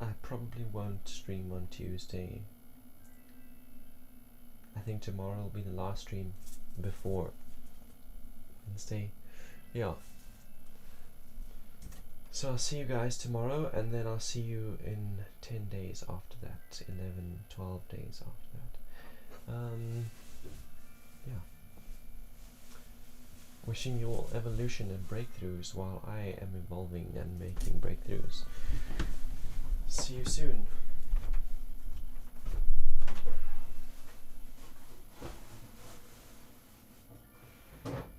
I probably won't stream on Tuesday. I think tomorrow will be the last stream before Wednesday. Yeah. So I'll see you guys tomorrow, and then I'll see you in 10 days after that, 11, 12 days after that. Yeah. Wishing you all evolution and breakthroughs while I am evolving and making breakthroughs. See you soon.